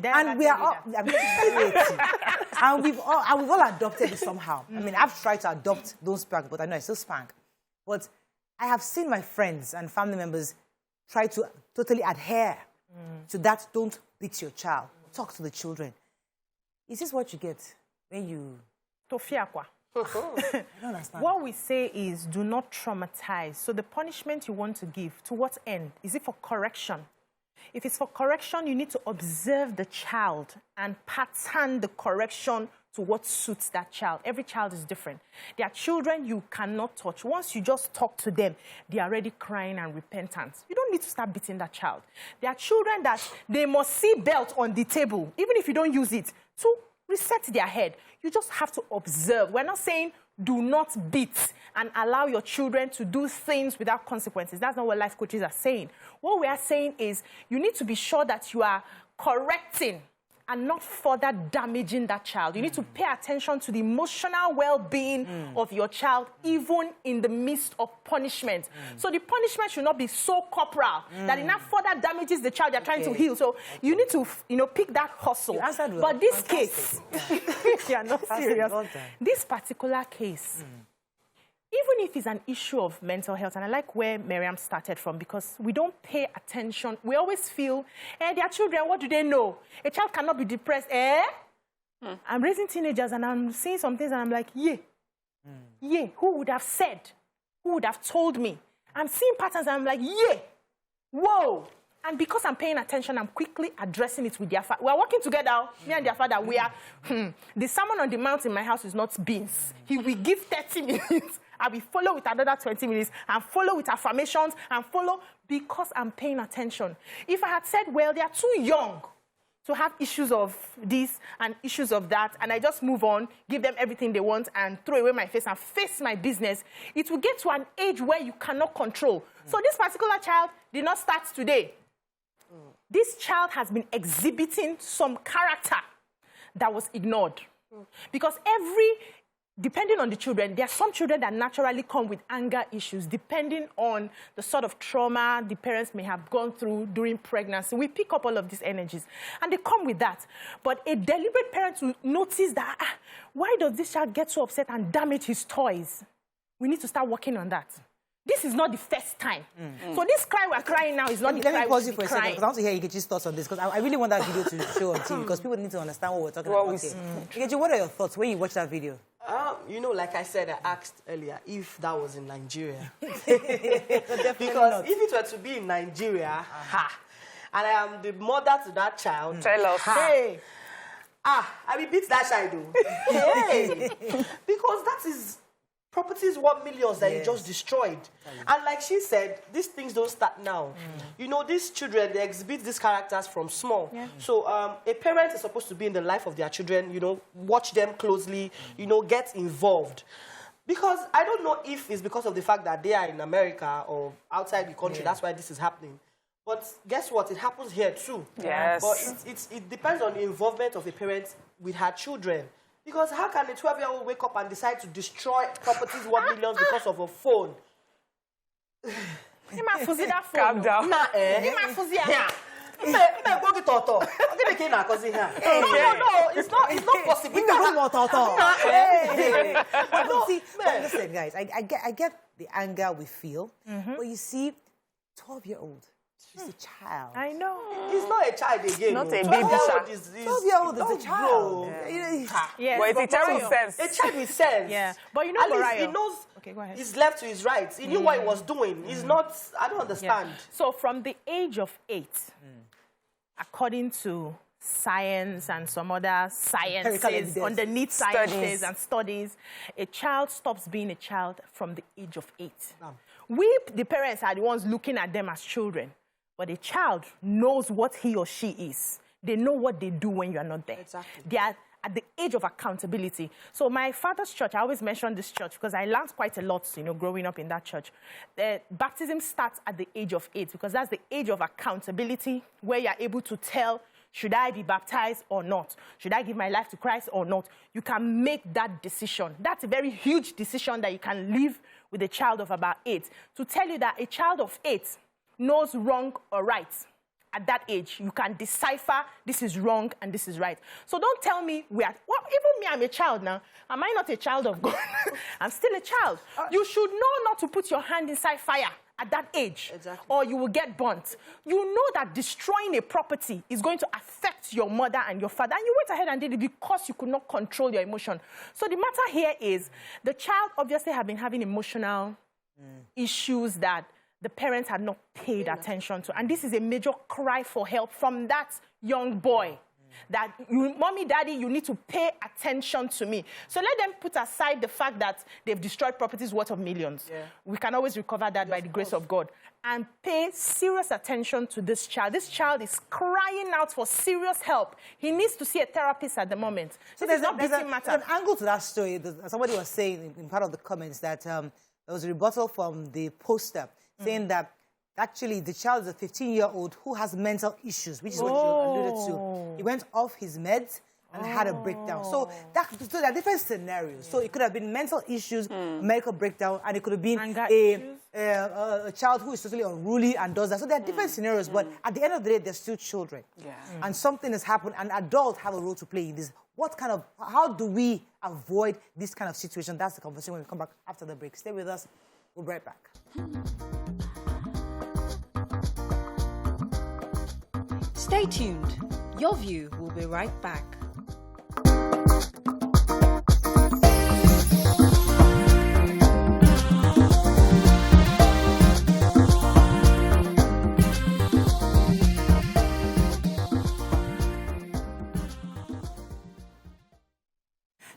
And we are all, and we've all adopted it somehow. I mean, I've tried to adopt don't spank, but I know I still spank. But I have seen my friends and family members try to totally adhere to that don't beat your child. Talk to the children. Is this what you get when you... I don't understand. What we say is do not traumatize. So the punishment you want to give, to what end? Is it for correction? If it's for correction, you need to observe the child and pattern the correction to what suits that child. Every child is different. There are children you cannot touch. Once you just talk to them, they are already crying and repentant. You don't need to start beating that child. There are children that they must see belt on the table, even if you don't use it, to reset their head. You just have to observe. We're not saying do not beat and allow your children to do things without consequences. That's not what life coaches are saying. What we are saying is you need to be sure that you are correcting and not further damaging that child. You need to pay attention to the emotional well-being of your child, even in the midst of punishment. So the punishment should not be so corporal that it now further damages the child you're trying to heal. So you need to, pick that hustle. But this case, you're not serious. This particular case, even if it's an issue of mental health, and I like where Miriam started from, because we don't pay attention. We always feel, they are children, what do they know? A child cannot be depressed, I'm raising teenagers, and I'm seeing some things, and I'm like, who would have said? Who would have told me? I'm seeing patterns, and I'm like, whoa. And because I'm paying attention, I'm quickly addressing it with their father. We're working together, me and their father. We are, the Sermon on the Mount in my house is not beans. He will give 30 minutes. I will follow with another 20 minutes and follow with affirmations and follow because I'm paying attention. If I had said, well, they are too young to have issues of this and issues of that, and I just move on, give them everything they want and throw away my face and face my business, it will get to an age where you cannot control. So this particular child did not start today. This child has been exhibiting some character that was ignored. Because depending on the children, there are some children that naturally come with anger issues, depending on the sort of trauma the parents may have gone through during pregnancy. We pick up all of these energies, and they come with that. But a deliberate parent will notice that, why does this child get so upset and damage his toys? We need to start working on that. This is not the first time. So this cry we're crying now is not the cry Let me pause you for a second, crying. because I want to hear Nkechi's thoughts on this, because I really want that video to show on TV, because people need to understand what we're talking about here. Nkechi, what are your thoughts when you watch that video? Like I said, I asked earlier if that was in Nigeria. Because if it were to be in Nigeria, and I am the mother to that child, Tell us. Hey, I will beat that child, hey, because that is properties worth millions that you just destroyed. And like she said, these things don't start now. These children, they exhibit these characters from small. So a parent is supposed to be in the life of their children, watch them closely, get involved. Because I don't know if it's because of the fact that they are in America or outside the country, that's why this is happening. But guess what? It happens here too. Yes. But it depends on the involvement of a parent with her children. Because how can a 12-year-old wake up and decide to destroy properties worth millions because of a phone? Calm down. No, it's not possible. But see, listen, guys, I get the anger we feel, but you see, 12-year-old, She's a child. I know. He's not a child again. Not a baby, 12-year-old is 12-year-old is a child. Yes, But it's a child with Mariah- sense. a child with sense. Yeah, but you know, At least Mariah- he knows Okay, go ahead. his left to his right. He knew what he was doing. He's not, I don't understand. So from the age of 8, according to science and some other sciences, underneath sciences and studies, a child stops being a child from the age of 8. We, the parents, are the ones looking at them as children. But a child knows what he or she is. They know what they do when you are not there. Exactly. They are at the age of accountability. So my father's church, I always mention this church because I learned quite a lot, growing up in that church. The baptism starts at the age of 8 because that's the age of accountability where you're able to tell, should I be baptized or not? Should I give my life to Christ or not? You can make that decision. That's a very huge decision that you can live with a child of about 8. To tell you that a child of 8 knows wrong or right. At that age, you can decipher this is wrong and this is right. So don't tell me even me, I'm a child now. Am I not a child of God? I'm still a child. You should know not to put your hand inside fire at that age, or you will get burnt. You know that destroying a property is going to affect your mother and your father, and you went ahead and did it because you could not control your emotion. So the matter here is the child obviously have been having emotional issues that the parents had not paid attention to. And this is a major cry for help from that young boy. That, mommy, daddy, you need to pay attention to me. So let them put aside the fact that they've destroyed properties worth of millions. Yeah. We can always recover that by the grace of God. And pay serious attention to this child. This child is crying out for serious help. He needs to see a therapist at the moment. So there's an angle to that story. Somebody was saying in part of the comments that there was a rebuttal from the poster saying that actually the child is a 15-year-old who has mental issues, which is what you alluded to. He went off his meds and had a breakdown. So there are different scenarios. So it could have been mental issues, medical breakdown, and it could have been a child who is totally unruly and does that. So there are different scenarios, but at the end of the day, they're still children. Yeah. And something has happened, and adults have a role to play in this. How do we avoid this kind of situation? That's the conversation when we come back after the break. Stay with us. We'll be right back. Stay tuned. Your View will be right back.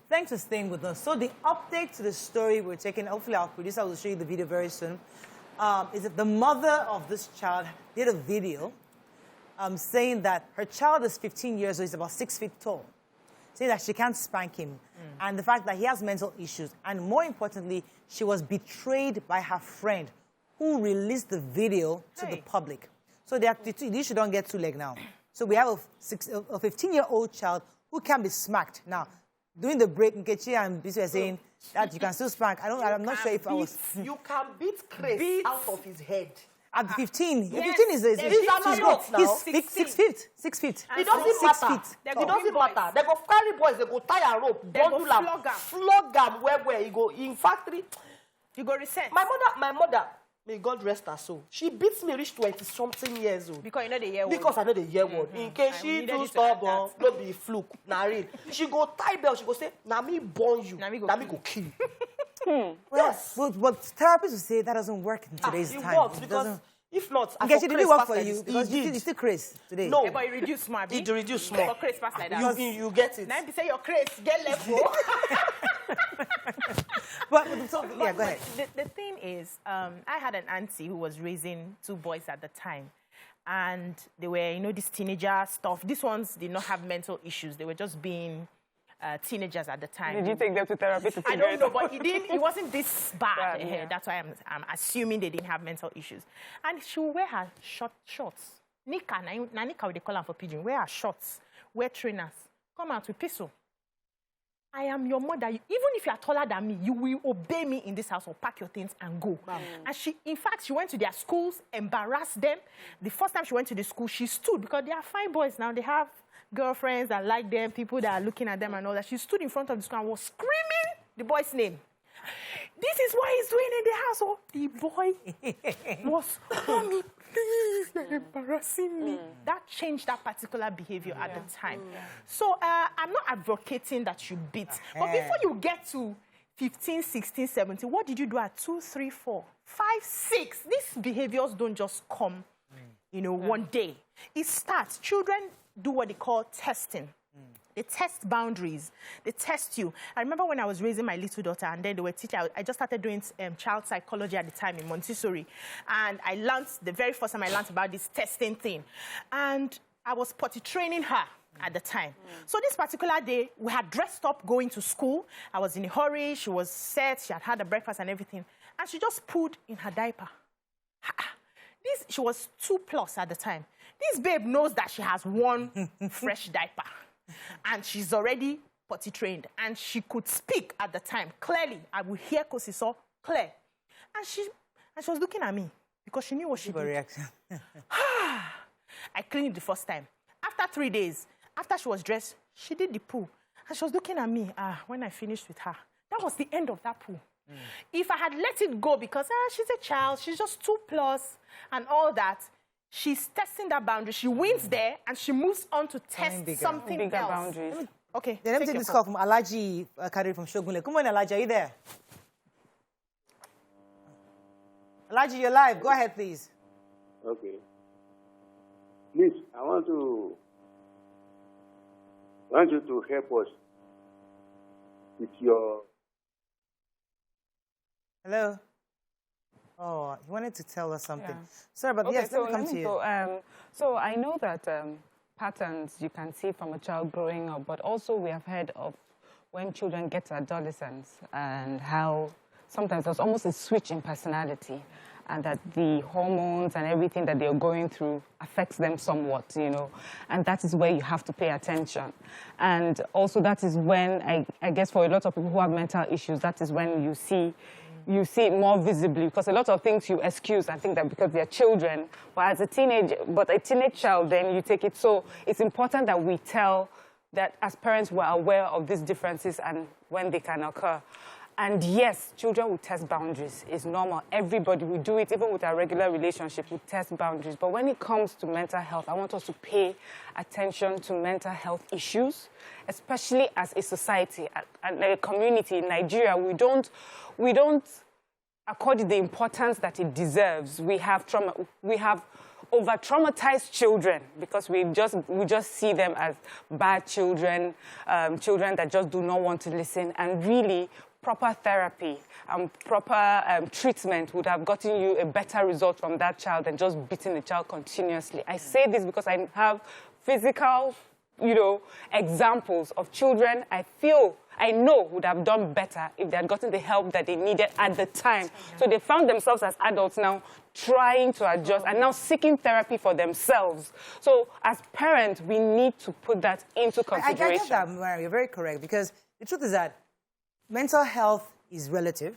Thanks for staying with us. So the update to the story we're taking, hopefully our producer will show you the video very soon, is that the mother of this child did a video saying that her child is 15 years old, he's about 6 feet tall, saying that she can't spank him, and the fact that he has mental issues. And more importantly, she was betrayed by her friend who released the video to the public. So the issue don't get too late now. So we have a 15-year-old child who can be smacked. Now, during the break, Nkechi and Bisi were saying that you can still spank. I'm not sure if I was... You can beat Chris out of his head. At 15. Yes. 15 is an adult now. He's 6 feet. 6 feet. It doesn't matter. It doesn't matter. They go carry boys, they go tie a rope, bundle am, flog am where he go. In factory, you go reset. My mother, may God rest her soul. She beats me reach 20-something years old. Because you know the year word. Because I know the year word. In case she too stubborn, no be fluke, na real. She go tie belt, she go say, na me born you, na me go kill you. Yes. But therapists will say that doesn't work in today's time. It works because if not, Nkechi, did it work for you? Because you still Chris today. No. Yeah, but it reduced small. It reduced small. For Chris pass like that. You get it. Now you say your Chris, get level. But go ahead. The thing is, I had an auntie who was raising 2 boys at the time. And they were, this teenager stuff. These ones did not have mental issues. They were just being teenagers at the time. Did you take them to therapy to I don't know, but it wasn't this bad. Yeah. That's why I'm assuming they didn't have mental issues. And she would wear her shorts. Nika, they call her for pigeon. Wear her shorts, wear trainers, come out with pistol. I am your mother. Even if you are taller than me, you will obey me in this house or pack your things and go. Wow. And she went to their schools, embarrassed them. The first time she went to the school, she stood because they are fine boys now. They have girlfriends that like them, people that are looking at them and all that. She stood in front of the school and was screaming the boy's name. This is what he's doing in the house. Oh, the boy was, mommy, please. embarrassing me. That changed that particular behavior at the time. So I'm not advocating that you beat. But before you get to 15, 16, 17, what did you do at 2, 3, 4, 5, 6? These behaviors don't just come, one day. It starts. Children do what they call testing. They test boundaries. They test you. I remember when I was raising my little daughter, and then they were teaching. I just started doing child psychology at the time in Montessori. And I learned, the very first time I learned about this testing thing. And I was potty training her at the time. So this particular day, we had dressed up going to school. I was in a hurry. She was set. She had had a breakfast and everything. And she just pooed in her diaper. She was 2+ at the time. This babe knows that she has one fresh diaper. And she's already potty trained. And she could speak at the time clearly. I would hear Kosiso clear. And she was looking at me because she knew what she did. Reaction. I cleaned it the first time. After 3 days, after she was dressed, she did the poo. And she was looking at me when I finished with her. That was the end of that poo. If I had let it go because she's a child, she's just 2+ and all that, she's testing that boundary. She wins there, and she moves on to test something bigger else. Boundaries. Okay. Let me take this call from Alaji Kadiri from Shogunle. Come on, Alaji, are you there? Alaji, you're live. Go ahead, please. Okay. Please, I want you to help us with your... Hello? Oh, he wanted to tell us something. Yeah. Sorry, but yes, let me come to you. So I know that patterns you can see from a child growing up, but also we have heard of when children get to adolescence and how sometimes there's almost a switch in personality, and that the hormones and everything that they're going through affects them somewhat, and that is where you have to pay attention. And also that is when, I guess for a lot of people who have mental issues, that is when you see it more visibly, because a lot of things you excuse and think that because they're children, but as a teenage child, then you take it. So it's important that we tell that as parents we're aware of these differences and when they can occur. And yes, children will test boundaries. It's normal. Everybody will do it, even with our regular relationship, we test boundaries. But when it comes to mental health, I want us to pay attention to mental health issues, especially as a society and a community in Nigeria. We don't accord it the importance that it deserves. We have over-traumatized children because we just see them as bad children, children that just do not want to listen, and really proper therapy and proper treatment would have gotten you a better result from that child than just beating the child continuously. I say this because I have physical, examples of children I know would have done better if they had gotten the help that they needed at the time. So they found themselves as adults now trying to adjust and now seeking therapy for themselves. So as parents, we need to put that into consideration. I get that, Mary. You're very correct, because the truth is that mental health is relative.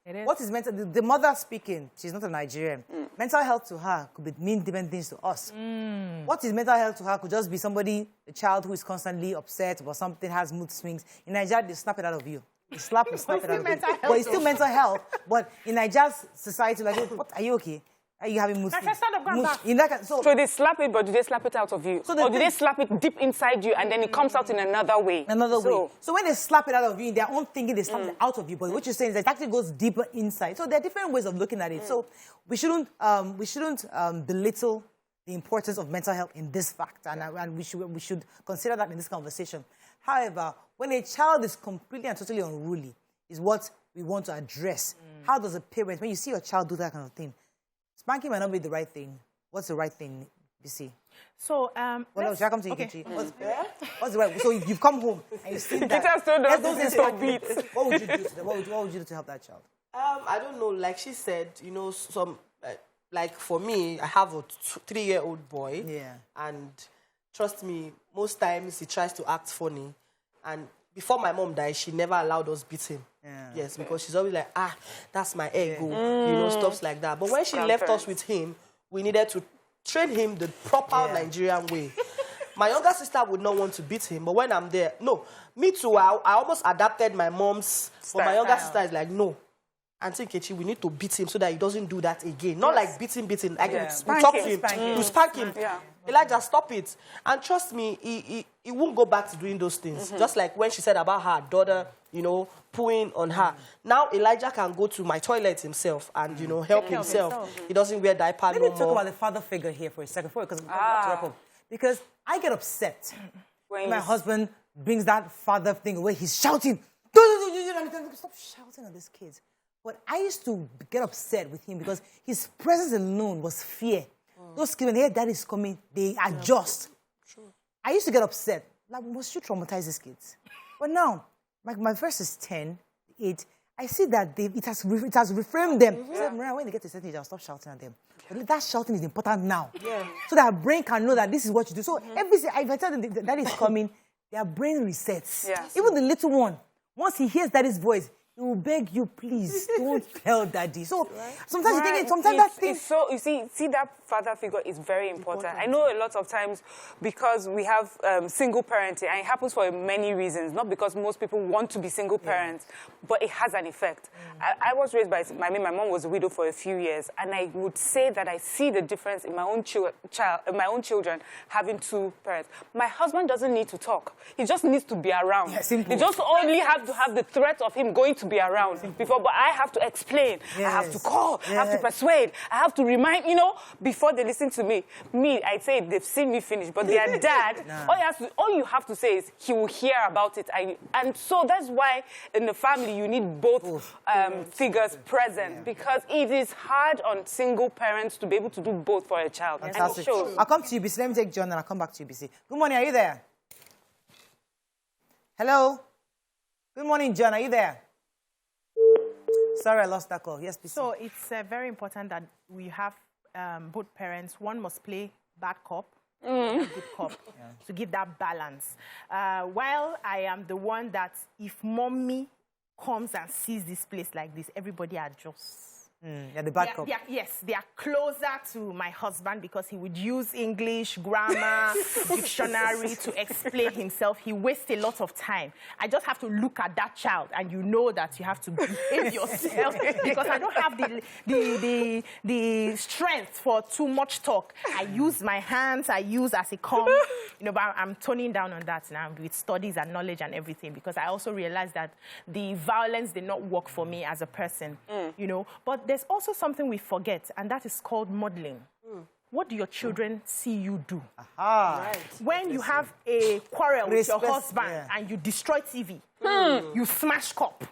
It is. What is mental? The mother speaking, she's not a Nigerian. Mental health to her could mean different things to us. What is mental health to her could just be a child who is constantly upset about something, has mood swings. In Nigeria, they snap it out of you. They snap it out of you. But it's still mental health. But in Nigeria's society, like, what, are you okay? Are you having mood swings? So they slap it, but do they slap it out of you? Or do they slap it deep inside you and then it comes out in another way? So when they slap it out of you, in their own thinking, they slap it out of you. But what you're saying is that it actually goes deeper inside. So there are different ways of looking at it. So we shouldn't belittle the importance of mental health in this fact. And we should consider that in this conversation. However, when a child is completely and totally unruly, is what we want to address. How does a parent, when you see your child do that kind of thing, spanking might not be the right thing. What's the right thing, you see? So, should I come to you, Nkechi? What's the right? So you've come home and you've seen that. What would you do to them? What would you do to help that child? I don't know. Like she said, like for me, I have a 3-year-old boy. Yeah. And trust me, most times he tries to act funny. And before my mom died, she never allowed us beat him. Yeah. Yes, because she's always like, that's my ego, stuff like that. But when she left us with him, we needed to train him the proper Nigerian way. My younger sister would not want to beat him, but when I'm there, no. Me too, I almost adapted my mom's, but my younger sister is like, no. Auntie Nkechi, we need to beat him so that he doesn't do that again. Not like beating. Like we Spank talk to him. him. We spank him. Yeah. Elijah, stop it. And trust me, he won't go back to doing those things. Just like when she said about her daughter, you know, pooing on her. Now Elijah can go to my toilet himself and, you know, help himself. He doesn't wear diaper Let no me talk more. about the father figure here for a second, because we have to wrap up. Because I get upset when my husband brings that father thing away. He's shouting, stop shouting at these kids. But I used to get upset with him because his presence alone was fear. Those kids, when they hear daddy's coming, they adjust. I used to get upset. Like, must you traumatize these kids? But now, my first is 10, 8. I see that it has reframed them. So, when they get to a certain age, I'll stop shouting at them. But that shouting is important now. So that our brain can know that this is what you do. So if I tell them that is coming, their brain resets. Even the little one, once he hears daddy's voice, he will beg you, please, don't tell daddy. So sometimes you think, sometimes that thing... So, you see that father figure is very important. I know a lot of times because we have single parenting, and it happens for many reasons, not because most people want to be single parents, but it has an effect. I was raised by, my mom was a widow for a few years, and I would say that I see the difference in my own children having two parents. My husband doesn't need to talk. He just needs to be around. He just only have to have the threat of him going to be around before, but I have to explain. I have to call. I have to persuade. I have to remind, you know, before they listen to me. I say they've seen me finish, but their dad, all you have to say is he will hear about it. And so that's why in the family you need both figures present, because it is hard on single parents to be able to do both for a child. Fantastic. And it shows. I'll come to you, BC. Let me take John and I'll come back to you, BC. Good morning, are you there? Hello? Good morning, John, are you there? Sorry, I lost that call. Yes, please. So it's very important that we have both parents. One must play bad cop, good cop, to give that balance. While I am the one that if mommy comes and sees this place like this, everybody adjusts. Yeah, the bad cop. Yes, they are closer to my husband because he would use English, grammar, dictionary to explain himself. He wastes a lot of time. I just have to look at that child and you know that you have to behave yourself because I don't have the strength for too much talk. I use my hands, I use as a comb, you know, but I'm toning down on that now with studies and knowledge and everything because I also realized that the violence did not work for me as a person, you know, but there's also something we forget, and that is called modeling. What do your children see you do? When you have a quarrel with your husband and you destroy TV, you smash cup,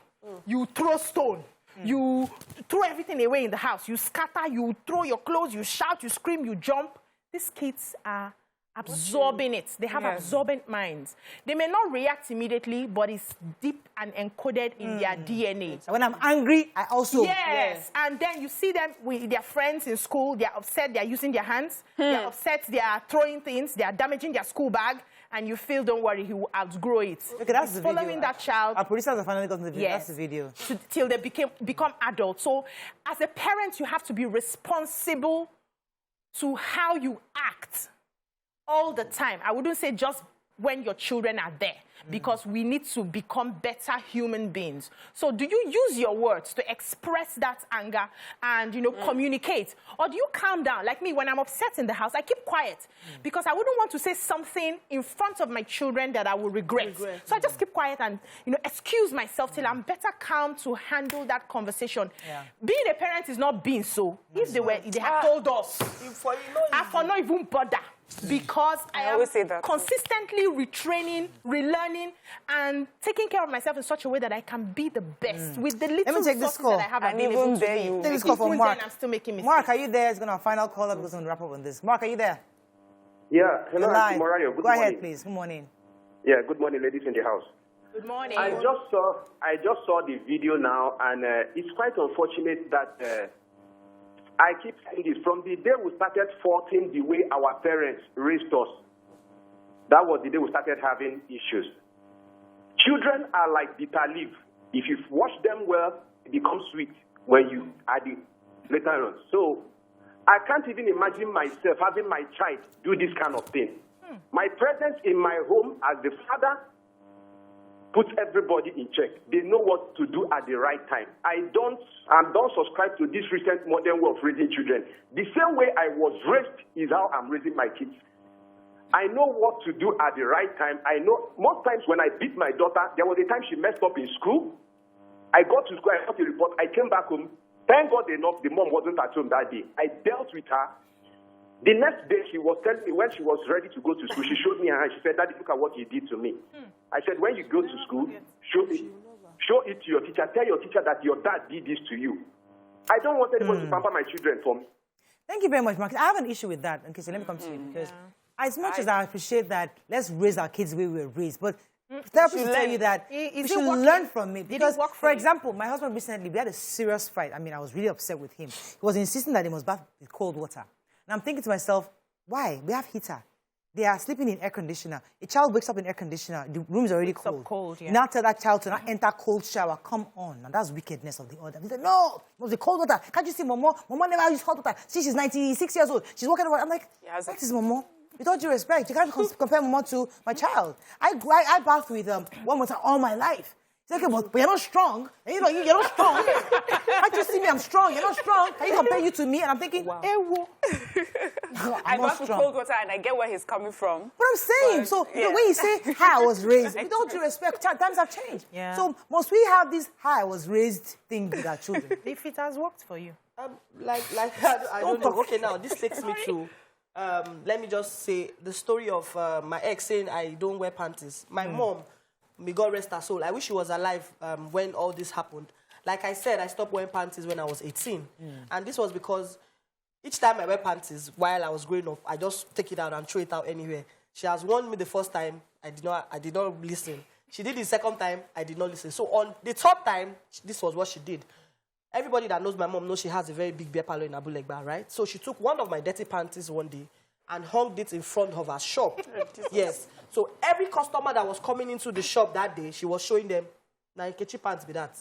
you throw stone, you throw everything away in the house, you scatter, you throw your clothes, you shout, you scream, you jump. These kids are absorbing it. They have absorbent minds. They may not react immediately, but it's deep and encoded in their DNA. So when I'm angry, I also... Yes. And then you see them with their friends in school. They're upset. They're using their hands. They're upset. They are throwing things. They are damaging their school bag. And you feel, don't worry, he will outgrow it. Okay, that's the video. Following that child. Our producers have finally gotten the video. Yes. That's the video. Till they become adults. So as a parent, you have to be responsible to how you act all the time. I wouldn't say just when your children are there, because we need to become better human beings. So do you use your words to express that anger and, you know, communicate? Or do you calm down? Like me, when I'm upset in the house, I keep quiet because I wouldn't want to say something in front of my children that I will regret. So I just keep quiet and, you know, excuse myself till I'm better calm to handle that conversation. Being a parent is not being so. If they had told us, I for not even bother. Because I always say that consistently retraining, relearning, and taking care of myself in such a way that I can be the best with the little resources that I have available to me. Take this call from Mark. I'm still making mistakes. Mark, are you there? It's going to have a final call up because we're going to wrap up on this. Mark, are you there? Yeah, hello, Auntie Morayo. Good morning. Go ahead, please. Good morning. Yeah, good morning, ladies in the house. Good morning. I just saw the video now, and it's quite unfortunate that I keep saying this. From the day we started faulting the way our parents raised us, that was the day we started having issues. Children are like bitter leaf. If you wash them well, it becomes sweet when you add it later on. So I can't even imagine myself having my child do this kind of thing. My presence in my home as the father put everybody in check. They know what to do at the right time. I don't subscribe to this recent modern way of raising children. The same way I was raised is how I'm raising my kids. I know what to do at the right time. I know most times when I beat my daughter, there was a time she messed up in school. I got to school, I got a report, I came back home. Thank God enough, the mom wasn't at home that day. I dealt with her. The next day, she was telling me when she was ready to go to school, she showed me her hand. She said, Daddy, look at what you did to me. I said, when you go to school, show it to your teacher. Tell your teacher that your dad did this to you. I don't want anyone to pamper my children for me. Thank you very much, Marcus. I have an issue with that. Okay, so let me come to you. Because as much as I appreciate that, let's raise our kids the way we were raised. But therapists tell you that we should learn from it. Because, for example, my husband recently, we had a serious fight. I mean, I was really upset with him. He was insisting that he must bath with cold water. And I'm thinking to myself, why? We have heater. They are sleeping in air conditioner. A child wakes up in air conditioner. The room is already cold. Now tell that child to not enter cold shower. Come on. Now that's wickedness of the order. He said, no, it was the cold water. Can't you see Momo? Momo never used hot water. See, she's 96 years old. She's walking around. I'm like, what is Momo? With all due respect, you can't compare Momo to my child. I bathed with warm water all my life. He's like, okay, but you're not strong. And you're not strong. Can't you see me? I'm strong. You're not strong. Can you compare you to me? And I'm thinking, wow. No, I got to cold water and I get where he's coming from. But I'm saying, so the way you say how I was raised, with all due respect, times have changed. Yeah. So must we have this how I was raised thing with our children? If it has worked for you. I don't know. Okay, now this takes me to, let me just say the story of my ex saying I don't wear panties. My mom, may God rest her soul. I wish she was alive when all this happened. Like I said, I stopped wearing panties when I was 18. And this was because each time I wear panties while I was growing up, I just take it out and throw it out anywhere. She has warned me the first time, I did not listen. She did the second time, I did not listen. So on the third time, this was what she did. Everybody that knows my mom knows she has a very big beer parlor in Abulegba, right? So she took one of my dirty panties one day and hung it in front of her shop. Yes. So every customer that was coming into the shop that day, she was showing them, na Nkechi pants be that.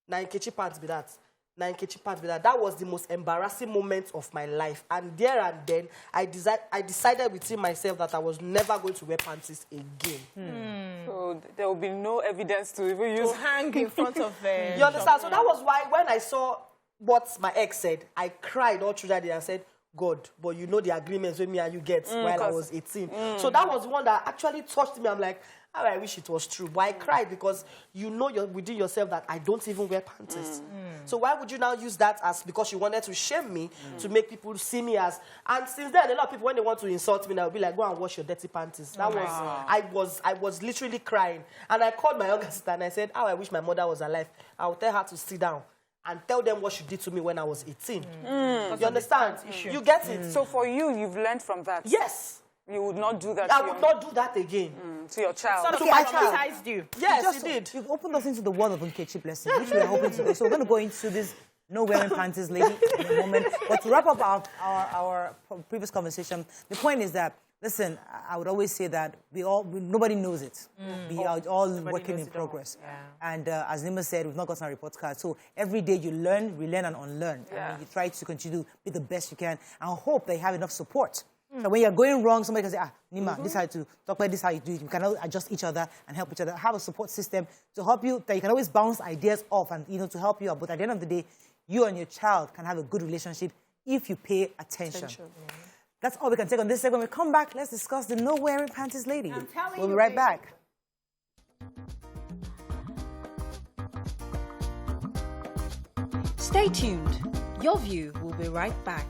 Na Nkechi pants be that. Na Nkechi pants be that. That was the most embarrassing moment of my life. And there and then, I decided within myself that I was never going to wear panties again. So there will be no evidence to even use. To hang in front of you understand? So that was why when I saw what my ex said, I cried all through that day and said, God, but you know the agreements with me and you get while I was 18. So that was one that actually touched me. I'm like, oh, I wish it was true. But I cried because you know within yourself that I don't even wear panties. So why would you now use that as because you wanted to shame me to make people see me as... And since then, a lot of people, when they want to insult me, they'll be like, go and wash your dirty panties. That I was literally crying. And I called my younger sister and I said, oh, I wish my mother was alive. I would tell her to sit down and tell them what she did to me when I was 18. You understand? You get it? So for you, you've learned from that? Yes. You would not do that I would not do that again. To your child? So I traumatized you. Yes, you did. You've opened us into the world of Nkechi Blessing, which we are hoping to do. So we're going to go into this no wearing panties lady in a moment. But to wrap up our previous conversation, the point is that, listen, I would always say that nobody knows it. We are all working in progress. Yeah. And as Nima said, we've not gotten our report card. So every day you learn, relearn, and unlearn. Yeah. And you try to continue to be the best you can and hope that you have enough support. So when you're going wrong, somebody can say, Nima, this is how to talk about this, how you do it. You can adjust each other and help each other. Have a support system to help you, that you can always bounce ideas off and, to help you out. But at the end of the day, you and your child can have a good relationship if you pay attention. That's all we can take on this segment. When we come back, let's discuss the no wearing panties lady. We'll be right back. Stay tuned. Your View will be right back.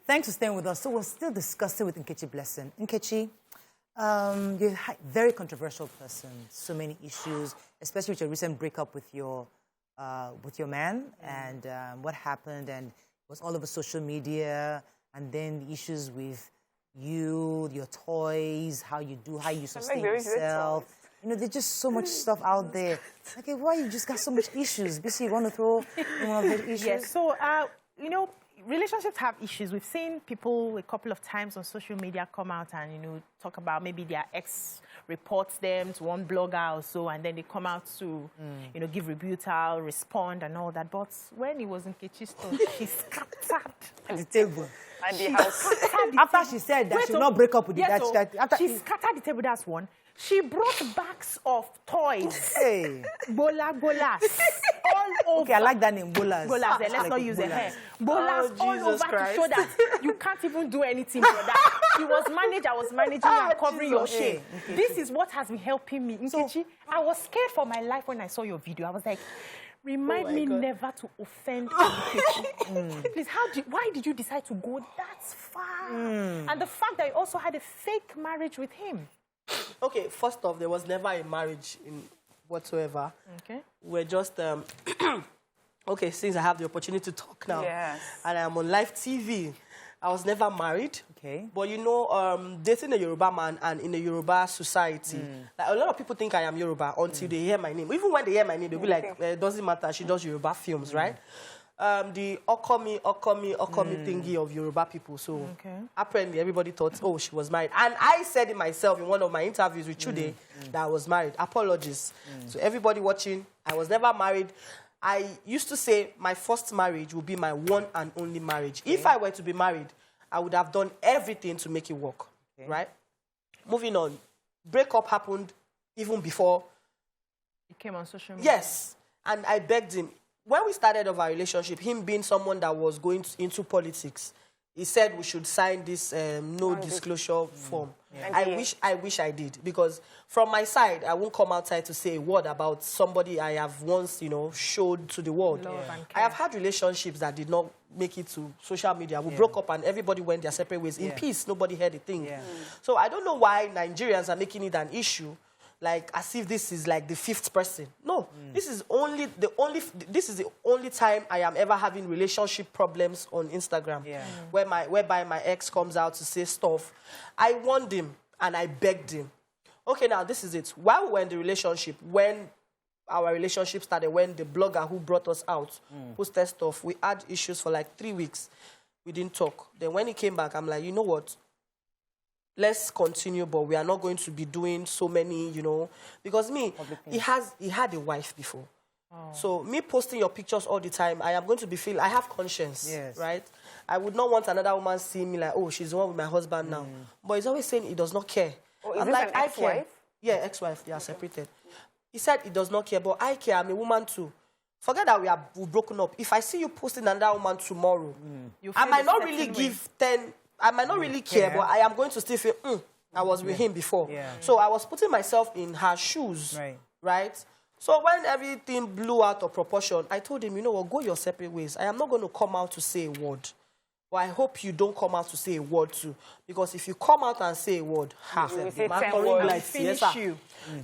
Thanks for staying with us. So we're still discussing with Nkechi Blessing. Nkechi, you're a very controversial person. So many issues, especially with your recent breakup with your man and what happened, and it was all over social media, and then the issues with you, your toys, how you sustain yourself. You know, there's just so much stuff out there. Okay, why you just got so much issues? BC, you want to throw in one of the issues? Yes, so, you know, relationships have issues. We've seen people a couple of times on social media come out and, you know, talk about maybe their ex reports them to one blogger or so, and then they come out to, you know, give rebuttal, respond and all that. But when it was in Nkechi's store, she scattered the table. And the house. After she said that she will not break up with yes, after she scattered the table, that's one. She brought bags of toys. Hey. Bolas. All over. Okay, I like that name, bolas. Bolas, let's like not use bolas. a hair. Bolas all over Christ. to show that you can't even do anything for that. She was managed, I was managing, and covering your shame. Hey. This is what has been helping me. Nkechi, I was scared for my life when I saw your video. I was like, remind me never to offend Nkechi. Please, why did you decide to go that far? And the fact that you also had a fake marriage with him. Okay, first off, there was never a marriage in whatsoever. Okay. We're just, okay, since I have the opportunity to talk now, Yes. and I'm on live TV, I was never married. Okay. But you know, dating a Yoruba man and in a Yoruba society, like, a lot of people think I am Yoruba until they hear my name. Even when they hear my name, they'll be like, it doesn't matter, she does Yoruba films, right? The Okomi thingy of Yoruba people. So apparently everybody thought, oh, she was married. And I said it myself in one of my interviews with Chude that I was married. Apologies. So everybody watching, I was never married. I used to say my first marriage would be my one and only marriage. If I were to be married, I would have done everything to make it work, right? Moving on. Breakup happened even before. It came on social media. Yes. And I begged him. When we started off our relationship, him being someone that was going into politics, he said we should sign this no-disclosure form. Yeah. I wish I did, because from my side, I won't come outside to say a word about somebody I have once, you know, showed to the world. I have had relationships that did not make it to social media. We broke up and everybody went their separate ways. In peace, nobody heard a thing. So I don't know why Nigerians are making it an issue, like as if this is like the fifth person. No, this is the only time I am ever having relationship problems on Instagram, whereby my ex comes out to say stuff. I warned him and I begged him. Okay, now this is it. While we were in the relationship, when our relationship started, when the blogger who brought us out posted stuff, we had issues for like 3 weeks. We didn't talk. Then when he came back, I'm like, you know what? Let's continue, but we are not going to be doing so many, you know, because he had a wife before. So me posting your pictures all the time, I am going to be I have conscience, right? I would not want another woman seeing me like, oh, she's the one with my husband now. But he's always saying he does not care. Oh, is I'm this like, an I ex-wife? care. Yeah, ex-wife, they are separated. He said he does not care, but I care, I'm a woman too. Forget that we've broken up. If I see you posting another woman tomorrow, I might not really give 10... I might not really care, but I am going to still feel, I was with him before. So I was putting myself in her shoes, right? So when everything blew out of proportion, I told him, you know what, go your separate ways. I am not going to come out to say a word. But I hope you don't come out to say a word too. Because if you come out and say a word,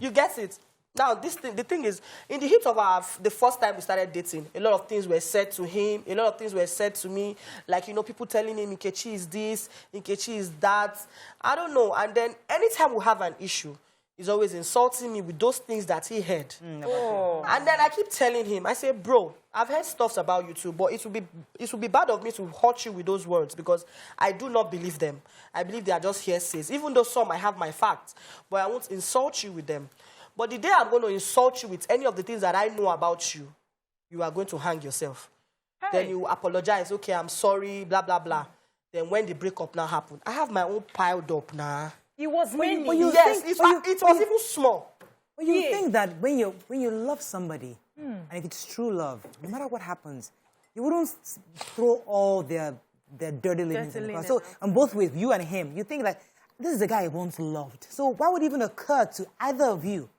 you get it. Now, the thing is, in the heat of the first time we started dating, a lot of things were said to him, a lot of things were said to me, like, you know, people telling him, Nkechi is this, Nkechi is that. I don't know. And then anytime we have an issue, he's always insulting me with those things that he heard. And then I keep telling him, I say, bro, I've heard stuff about you too, but it would be bad of me to hurt you with those words because I do not believe them. I believe they are just hearsays, even though some I have my facts, but I won't insult you with them. But the day I'm going to insult you with any of the things that I know about you, you are going to hang yourself. Then you apologize, okay, I'm sorry, blah, blah, blah. Then when the breakup now happened, I have my own piled up now. It was raining. It was even small. But you think that when you love somebody, and if it's true love, no matter what happens, you wouldn't throw all their dirty linens in the car. So on both ways, you and him, you think like, this is the guy I once loved. So why would it even occur to either of you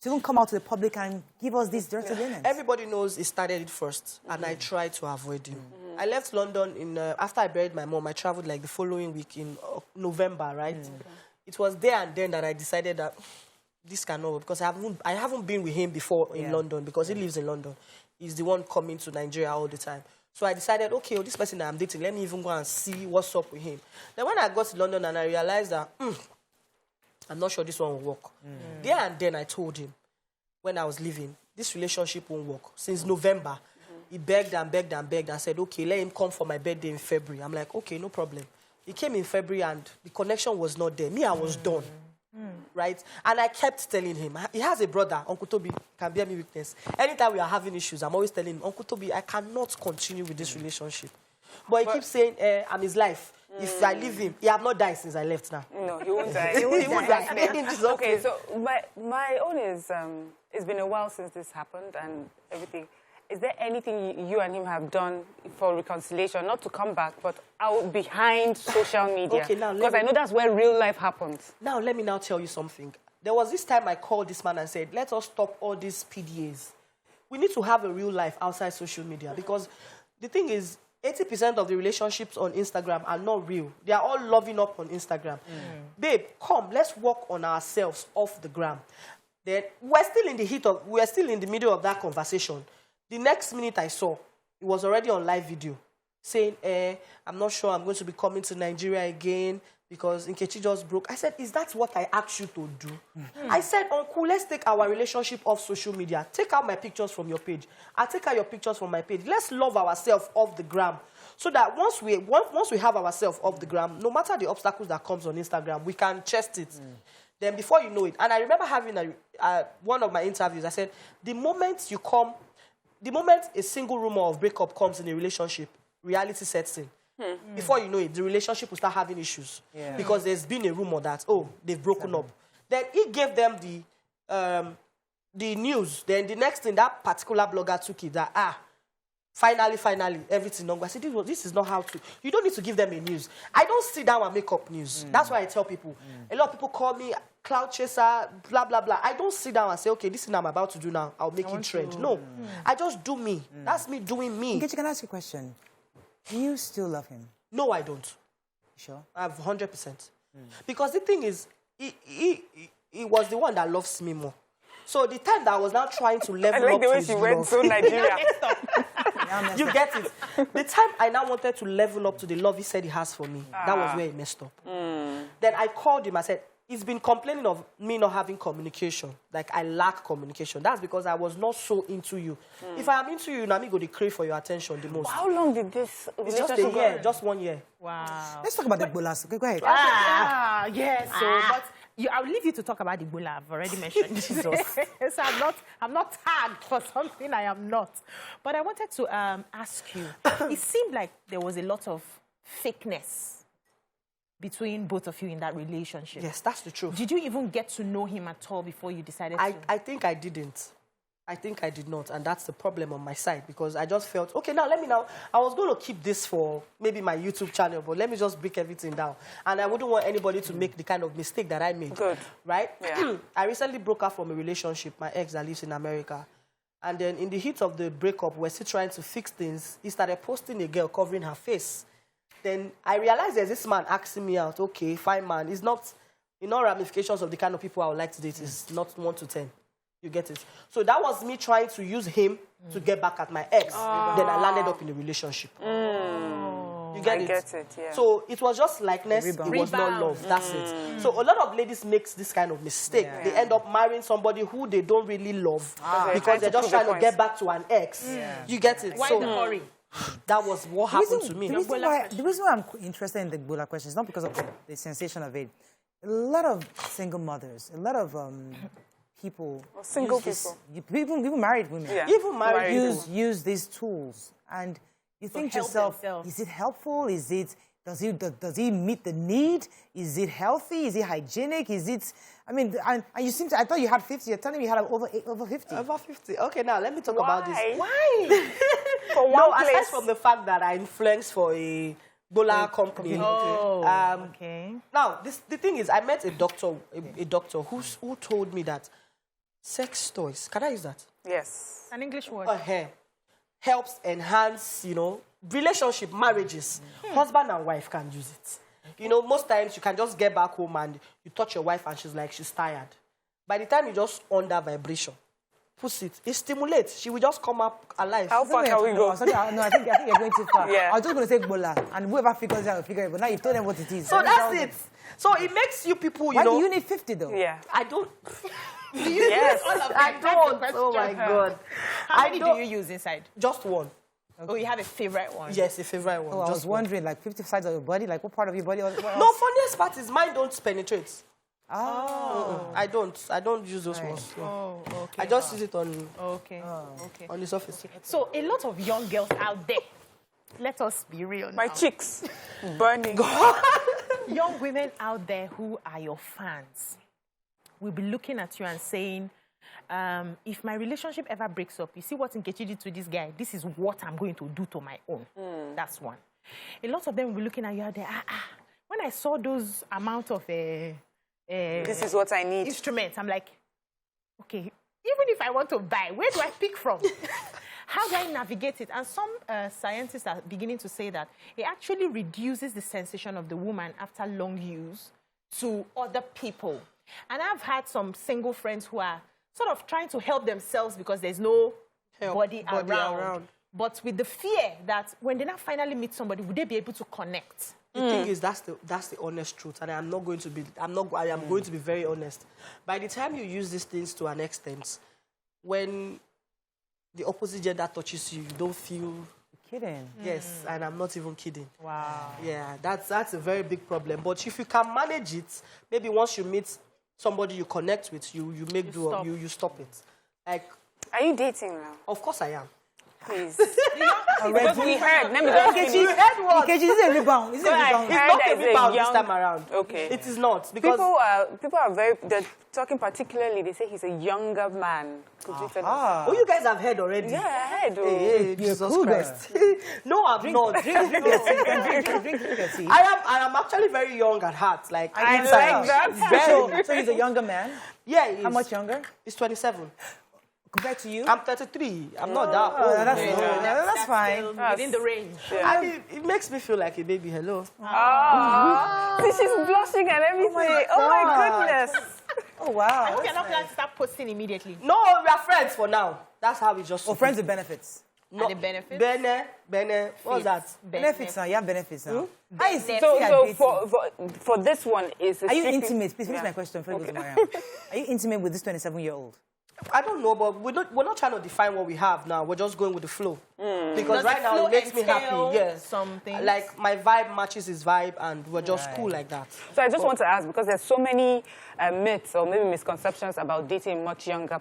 to even come out to the public and give us these dirty linens? Everybody knows he started it first, and I tried to avoid him. I left London after I buried my mom. I traveled like the following week in November, right? It was there and then that I decided that this cannot work, because I haven't been with him before in London, because he lives in London. He's the one coming to Nigeria all the time. So I decided, okay, this person that I'm dating, let me even go and see what's up with him. Then when I got to London and I realized that I'm not sure this one will work. There and then I told him, when I was leaving, this relationship won't work. Since November, he begged and begged and begged. I said, okay, let him come for my birthday in February. I'm like, okay, no problem. He came in February and the connection was not there. Me, I was done. Right? And I kept telling him, he has a brother, Uncle Toby, can bear me witness. Anytime we are having issues, I'm always telling him, Uncle Toby, I cannot continue with this relationship. But he keeps saying, I'm his life. If I leave him, he have not died since I left now. No, he won't die. He won't die. Okay, so my own is, it's been a while since this happened and everything. Is there anything you and him have done for reconciliation, not to come back, but out behind social media? Okay, now because I know that's where real life happens. Now, let me now tell you something. There was this time I called this man and said, let us stop all these PDAs. We need to have a real life outside social media because the thing is, 80% of the relationships on Instagram are not real. They are all loving up on Instagram. Babe, come, let's work on ourselves off the gram. Then we're still in the middle of that conversation. The next minute I saw, it was already on live video, saying, I'm not sure I'm going to be coming to Nigeria again because Nkechi just broke. I said, is that what I asked you to do? I said, Uncle, let's take our relationship off social media. Take out my pictures from your page. I'll take out your pictures from my page. Let's love ourselves off the gram. So that once we have ourselves off the gram, no matter the obstacles that comes on Instagram, we can chest it. Then before you know it, and I remember having one of my interviews, I said, the moment a single rumor of breakup comes in a relationship, reality sets in. Before you know it, the relationship will start having issues. Because there's been a rumor that, they've broken up. Then he gave them the news. Then the next thing, that particular blogger took it, that, finally, everything done. I said, this is not how to. You don't need to give them a news. I don't sit down and make up news. That's why I tell people. A lot of people call me cloud chaser, blah, blah, blah. I don't sit down and say, okay, this is what I'm about to do now. I'll make it trend. No. I just do me. That's me doing me. Nkechi, can I ask you a question? Do you still love him? No, I don't. You sure? I have 100%. Because the thing is, he was the one that loves me more. So the time that I was now trying to level up to his love. I like the way she went to Nigeria. You get it. The time I now wanted to level up to the love he said he has for me, that was where he messed up. Then I called him, I said, he's been complaining of me not having communication. Like, I lack communication. That's because I was not so into you. If I am into you, now me go to crave for your attention the most. How long did this relationship It's just a year, just 1 year. Wow. Let's talk about the bolas. Okay, go ahead. Yes. So, but I'll leave you to talk about the Ebola. I've already mentioned Jesus. So I'm not tagged for something I am not. But I wanted to ask you. It seemed like there was a lot of fakeness between both of you in that relationship. Yes, that's the truth. Did you even get to know him at all before you decided to? I think I didn't. I think I did not, and that's the problem on my side because I just felt, okay, now, I was going to keep this for maybe my YouTube channel, but let me just break everything down. And I wouldn't want anybody to make the kind of mistake that I made. Good. Right? Yeah. I recently broke up from a relationship, my ex that lives in America. And then in the heat of the breakup, we're still trying to fix things. He started posting a girl covering her face. Then I realized there's this man asking me out, okay, fine man. It's not, ramifications of the kind of people I would like to date. It's not 1 to 10. You get it? So that was me trying to use him to get back at my ex. Then I landed up in a relationship. You get it? I get it, yeah. So it was just likeness. It was not love. That's it. So a lot of ladies make this kind of mistake. They end up marrying somebody who they don't really love because they're just trying to get back to an ex. You get it? Why the hurry? That was what happened to me. The reason why I'm interested in the Ebola question is not because of the sensation of it. A lot of single mothers, a lot of people, even married women, even married use these tools, and you think to yourself, is it helpful? Is it does he meet the need? Is it healthy? Is it hygienic? Is it? I mean, and you seem to. I thought you had 50. You're telling me you had over 50. Over 50. Okay, now let me talk about this. Why? For one place. Aside from the fact that I influenced for a Ebola company. Okay. Now, the thing is, I met a doctor who told me that sex toys, can I use that? Yes. An English word. Helps enhance, relationship, marriages. Husband and wife can use it. Most times you can just get back home and you touch your wife and she's tired. By the time you just under vibration, pussy. It stimulates. She will just come up alive. How far can we go? No, I think you're going too far. Yeah. I was just going to say bola, and whoever figures out will figure it. But now you've told them what it is. So that's it. So it makes you people, you Why know. do you need 50 though? Yeah. I don't. Yes. All of them. I That's the don't. question. Oh my God. How many don't- do you use inside? Just one. Oh, you have a favorite one? Yes, a favorite one. Oh, I just was one. wondering, like 50 sides of your body, like what part of your body? What else? No, funniest part is mine don't penetrate. Oh. I don't use those ones. No. Oh, okay. I just use it on Okay. Okay. the surface. So a lot of young girls out there, let us be real My now. cheeks burning. Young women out there who are your fans will be looking at you and saying, if my relationship ever breaks up, you see what Nkechi did to this guy, this is what I'm going to do to my own. That's one. A lot of them will be looking at you out there, when I saw those amount of This is what I need. instruments, I'm like, okay, even if I want to buy, where do I pick from? How do I navigate it? And some scientists are beginning to say that it actually reduces the sensation of the woman after long use to other people. And I've had some single friends who are sort of trying to help themselves because there's no body around. But with the fear that when they now finally meet somebody, would they be able to connect? The thing is, that's the honest truth, and I am going to be very honest. By the time you use these things to an extent, when the opposite gender touches you, you don't feel. Kidding. Yes, and I'm not even kidding. Wow. Yeah, that's a very big problem. But if you can manage it, maybe once you meet somebody you connect with, you stop it. Like, Are you dating now? of course I am. Please. Because we heard. Let me just finish. You heard what? Nkechi, is it a rebound? Is it a rebound? It's not there's a a rebound this young- time around. Okay. It is not. Because People are very, they're talking particularly, they say he's a younger man. Could you tell us? oh, you guys have heard already. Yeah, I heard. Hey, Jesus cool Christ. No, I'm not. Drink your tea. I am actually very young at heart. Like I inside. like that. Very. So he's a younger man? Yeah, he How is. much younger? He's 27. Compared to you? I'm 33. I'm not that Oh, old. that's fine. Within the range. I mean, it makes me feel like a baby. Hello. See, she's blushing and everything. Oh my goodness. Oh, wow. I hope you're not going to start posting immediately. No, we are friends for now. That's how we just. Oh, friends with benefits. No, Are the benefits? Bene. What's that? Benefits now. You have benefits now. For this one, is Are you intimate? Please finish my question before you go to Mariam. Are you intimate with this 27-year-old? I don't know, but we're not trying to define what we have now. We're just going with the flow. Because Does right the now flow it makes me happy. entail Yes. some things? Like my vibe matches his vibe, and we're just cool like that. So I just want to ask, because there's so many myths or maybe misconceptions about dating much younger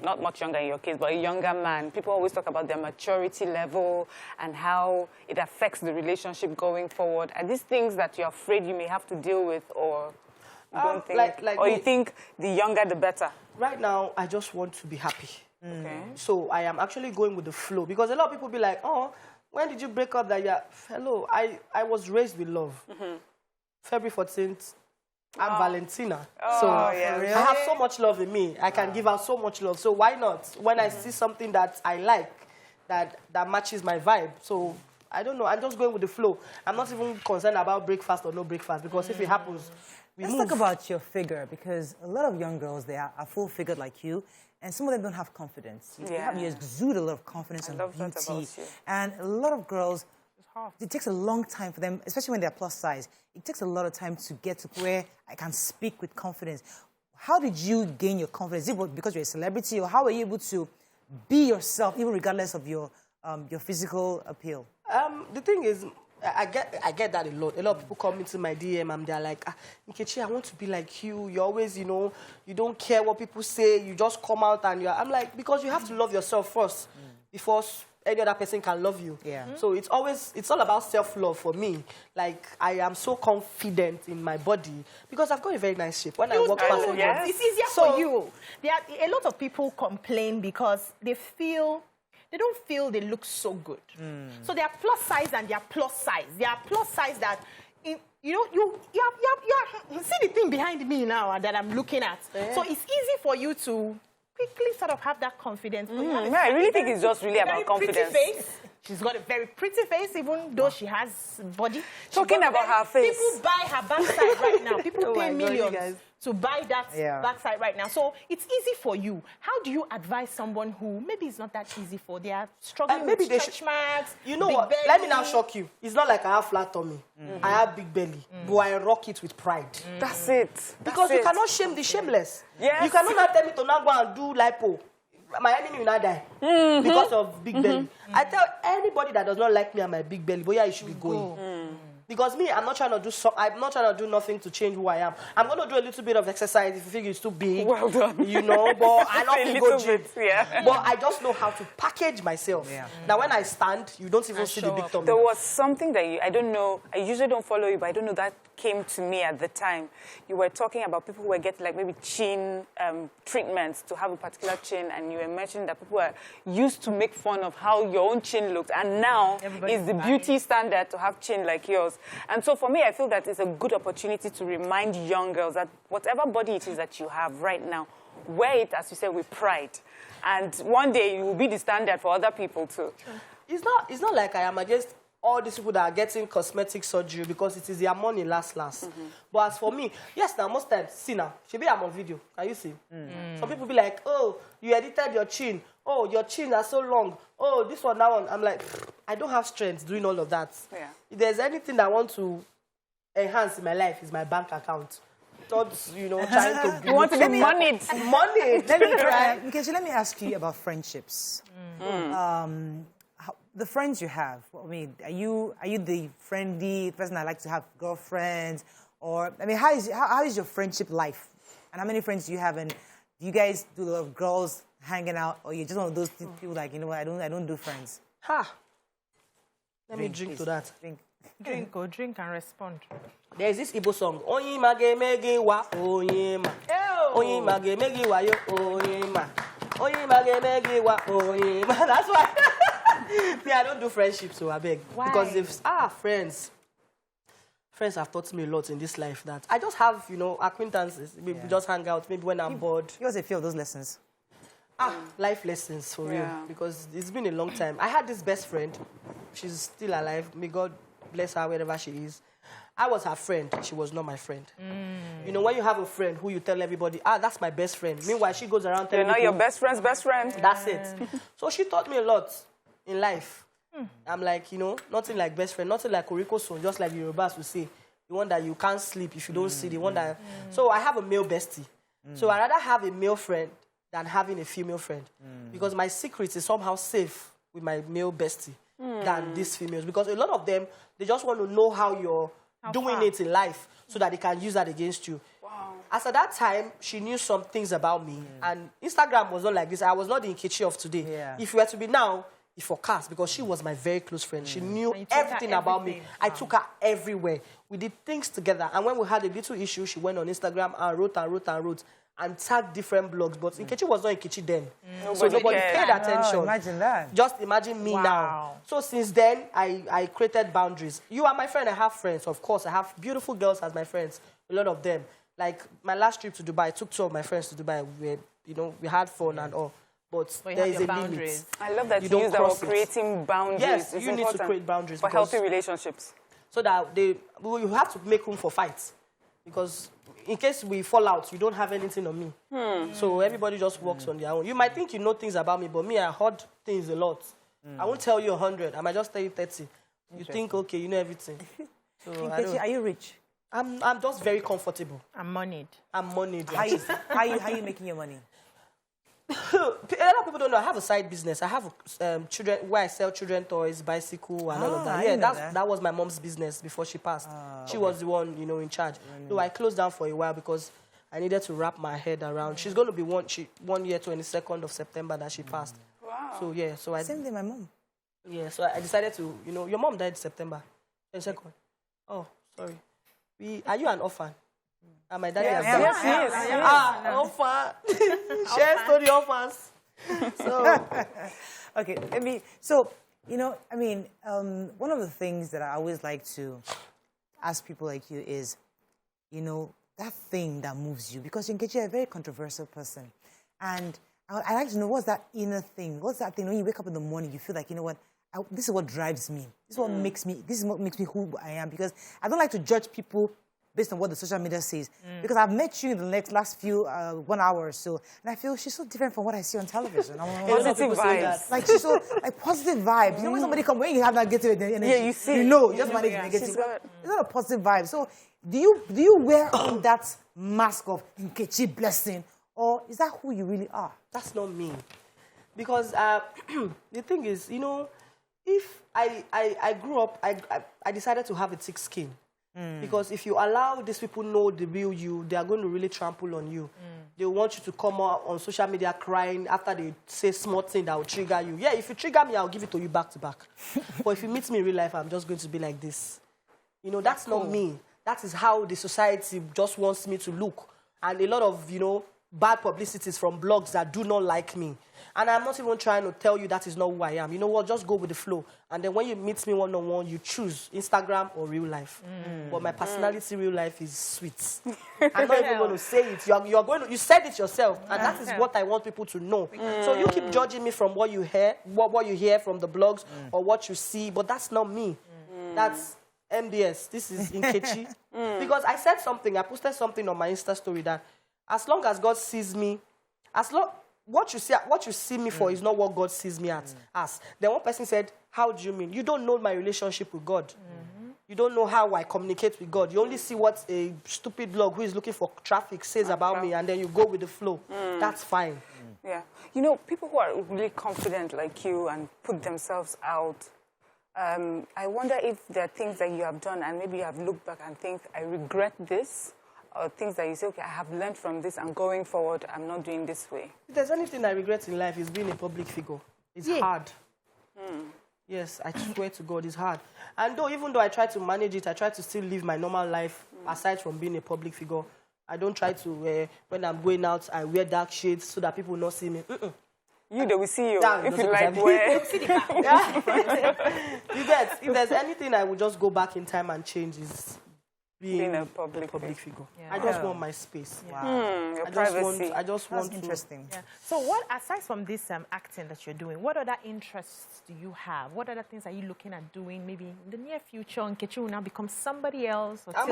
not much younger in your case, but a younger man. People always talk about their maturity level and how it affects the relationship going forward. Are these things that you're afraid you may have to deal with, or you don't think, or you think the younger the better? Right now, I just want to be happy. Okay. So I am actually going with the flow. Because a lot of people be like, oh, when did you break up that year? Hello, I was raised with love. February 14th, I'm Valentina. So yeah. I have so much love in me. I can give out so much love. So why not? When I see something that I like, that matches my vibe. So I don't know. I'm just going with the flow. I'm not even concerned about breakfast or no breakfast. Because if it happens, Let's talk about your figure, because a lot of young girls, they are full-figured like you, and some of them don't have confidence. You exude a lot of confidence and beauty. And a lot of girls, it takes a long time for them, especially when they're plus size. It takes a lot of time to get to where I can speak with confidence. How did you gain your confidence? Is it because you're a celebrity, or how were you able to be yourself, even regardless of your physical appeal? The thing is, I get that a lot. A lot of people come into my DM and they're like, Nkechi, I want to be like you. You always, you don't care what people say. You just come out and I'm like, because you have to love yourself first before any other person can love you. Yeah. So it's all about self-love for me. Like, I am so confident in my body because I've got a very nice shape. When I walk past it, It's easier for you. A lot of people complain because they don't feel they look so good. So they are plus size and they are plus size. They are plus size that, you see the thing behind me now that I'm looking at. So it's easy for you to quickly sort of have that confidence. I really think it's just really about confidence. Face. She's got a very pretty face, even though she has body. Talking about her face. People buy her backside right now. People Oh pay my God, you millions guys. to buy that backside right now. So it's easy for you. How do you advise someone who maybe it's not that easy for? They are struggling maybe with they stretch marks. You know big what? belly. Let me now shock you. It's not like I have flat tummy. I have big belly. But I rock it with pride. That's it. Because That's you it. cannot shame the shameless. Yes. You cannot now tell me to not go and do lipo. My enemy will not die because of big belly. I tell anybody that does not like me and my big belly, but yeah, you should be going. Because me, I'm not trying to do I'm not trying to do nothing to change who I am. I'm going to do a little bit of exercise if you think it's too big. Well done. You know, but I don't A think go little gym. bit, yeah. But I just know how to package myself. Yeah. Now, when I stand, you don't even see the big tummy. There was something that I don't know, I usually don't follow you, but I don't know, that came to me at the time. You were talking about people who were getting like maybe chin treatments to have a particular chin, and you were mentioning that people were used to make fun of how your own chin looked, and now it's the beauty standard to have chin like yours. And so for me, I feel that it's a good opportunity to remind young girls that whatever body it is that you have right now, wear it, as you said, with pride. And one day you will be the standard for other people too. It's not like I am against all these people that are getting cosmetic surgery because it is their money last. But as for me, yes, now most times, see now, I'm on video. Can you see? Some people be like, oh, you edited your chin. Oh, your chin is so long. Oh, this one, that one. I'm like, I don't have strength doing all of that. Yeah. If there's anything that I want to enhance in my life, is my bank account. Not, trying to... You want to be moneyed. Money. Nkechi, let me ask you about friendships. The friends you have, I mean, are you the friendly person that likes to have girlfriends? Or, I mean, how is your friendship life? And how many friends do you have? And do you guys do a lot of girls hanging out? Or you're just one of those people like, you know what, I don't do friends? Let me drink to that. Drink and respond. There's this Igbo song. Oyima gemegi wa oyima. Oyima gemegi wa yo oyima. Oyima gemegi wa oyima. That's why. Me, I don't do friendships, so I beg. Why? Because if friends have taught me a lot in this life that I just have, acquaintances. We just hang out, maybe when I'm bored. Give us a few of those lessons. Life lessons for real. Because it's been a long time. I had this best friend. She's still alive. May God bless her wherever she is. I was her friend. She was not my friend. When you have a friend who you tell everybody, that's my best friend. Meanwhile, she goes around telling You're not people, your best friend's best friend. That's it. So she taught me a lot in life. I'm like, nothing like best friend, nothing like Koriko son, just like the Yorubas will say. The one that you can't sleep if you don't see, the one that... So I have a male bestie. So I'd rather have a male friend than having a female friend. Because my secret is somehow safe with my male bestie than these females. Because a lot of them, they just want to know how you're doing it in life so that they can use that against you. Wow. As at that time, she knew some things about me. And Instagram was not like this. I was not the Nkechi of today. Yeah. If you were to be now, it forecast because she was my very close friend. She knew everything about me. I took her everywhere. We did things together. And when we had a little issue, she went on Instagram and wrote and tagged different blogs. But Nkechi was not Nkechi then. So nobody paid attention. Oh, imagine that. Just imagine me now. So since then, I created boundaries. You are my friend. I have friends. Of course, I have beautiful girls as my friends. A lot of them. Like my last trip to Dubai, I took 2 of my friends to Dubai. We had fun and all. But there is a limit. I love that You you don't use that word, cross it. creating boundaries. Yes, It's you need to important create boundaries for because- healthy relationships. So that you have to make room for fights. Because in case we fall out, you don't have anything on me. So everybody just works on their own. You might think you know things about me, but me, I heard things a lot. I won't tell you 100. I might just tell you 30. You think, okay, you know everything. So Nkechi, are you rich? I'm just very comfortable. I'm moneyed. I'm moneyed. How you making your money? A lot of people don't know. I have a side business. I have children where I sell children toys, bicycle, and all of that. I Yeah, didn't know that. that was my mom's business before she passed. She was the one, in charge. So I closed down for a while because I needed to wrap my head around. She's going to be 1 year, 22nd of September that she passed. Wow. So yeah, Same thing, my mom. Yeah, so I decided to, your mom died September 22nd. Oh, sorry. Are you an orphan? And my daddy has died. Yes. Orphan. Share story orphans. So, Okay, one of the things that I always like to ask people like you is, that thing that moves you. Because Nkechi, you're a very controversial person. And I like to know, what's that inner thing? What's that thing when you wake up in the morning, you feel like, you know what, this is what drives me. This is what makes me who I am, because I don't like to judge people based on what the social media says. Because I've met you in the last few 1 hour or so, and I feel she's so different from what I see on television. Positive vibes. Like she's so positive vibes. You know when somebody comes, when you have that negative energy, Yeah, you see. you know, just manage negative. It's not a positive vibe. So do you wear on that mask of Nkechi Blessing, or is that who you really are? That's not me. Because the thing is, you know, if I grew up, I decided to have a thick skin. Because if you allow these people know the real you, they are going to really trample on you. They want you to come out on social media crying after they say small thing that will trigger you. Yeah, if you trigger me, I'll give it to you back to back. But if you meet me in real life, I'm just going to be like this. You know, that's not me. That is how the society just wants me to look. And a lot of, you know, bad publicities from blogs that do not like me. And I'm not even trying to tell you that is not who I am. You know what? Just go with the flow. And then when you meet me one-on-one, you choose Instagram or real life. But my personality, real life, is sweet. I'm not even going to say it. You said it yourself. And that is what I want people to know. So you keep judging me from what you hear, what you hear from the blogs or what you see. But that's not me. That's MBS. This is Nkechi. Because I said something. I posted something on my Insta story that as long as God sees me, what you see me for is not what God sees me as. Then one person said, how do you mean? You don't know my relationship with God. You don't know how I communicate with God. You only see what a stupid blog who is looking for traffic says about me, and then you go with the flow. That's fine. Yeah. You know, people who are really confident like you and put themselves out, I wonder if there are things that you have done and maybe you have looked back and think, I regret this, or things that you say, okay, I have learned from this and going forward, I'm not doing this way. If there's anything I regret in life, it's being a public figure. It's hard. Yes, I swear to God, it's hard. And even though I try to manage it, I try to still live my normal life, aside from being a public figure. I don't try to, when I'm going out, I wear dark shades so that people will not see me. They will see you. Yeah, if you like wear. You get, if there's anything I will just go back in time and change is being a public figure. Yeah. I just want my space. Wow. Your privacy. I just want That's interesting. Yeah. So what, aside from this acting that you're doing, what other interests do you have? What other things are you looking at doing maybe in the near future? Nkechi will now become somebody else? Or I'm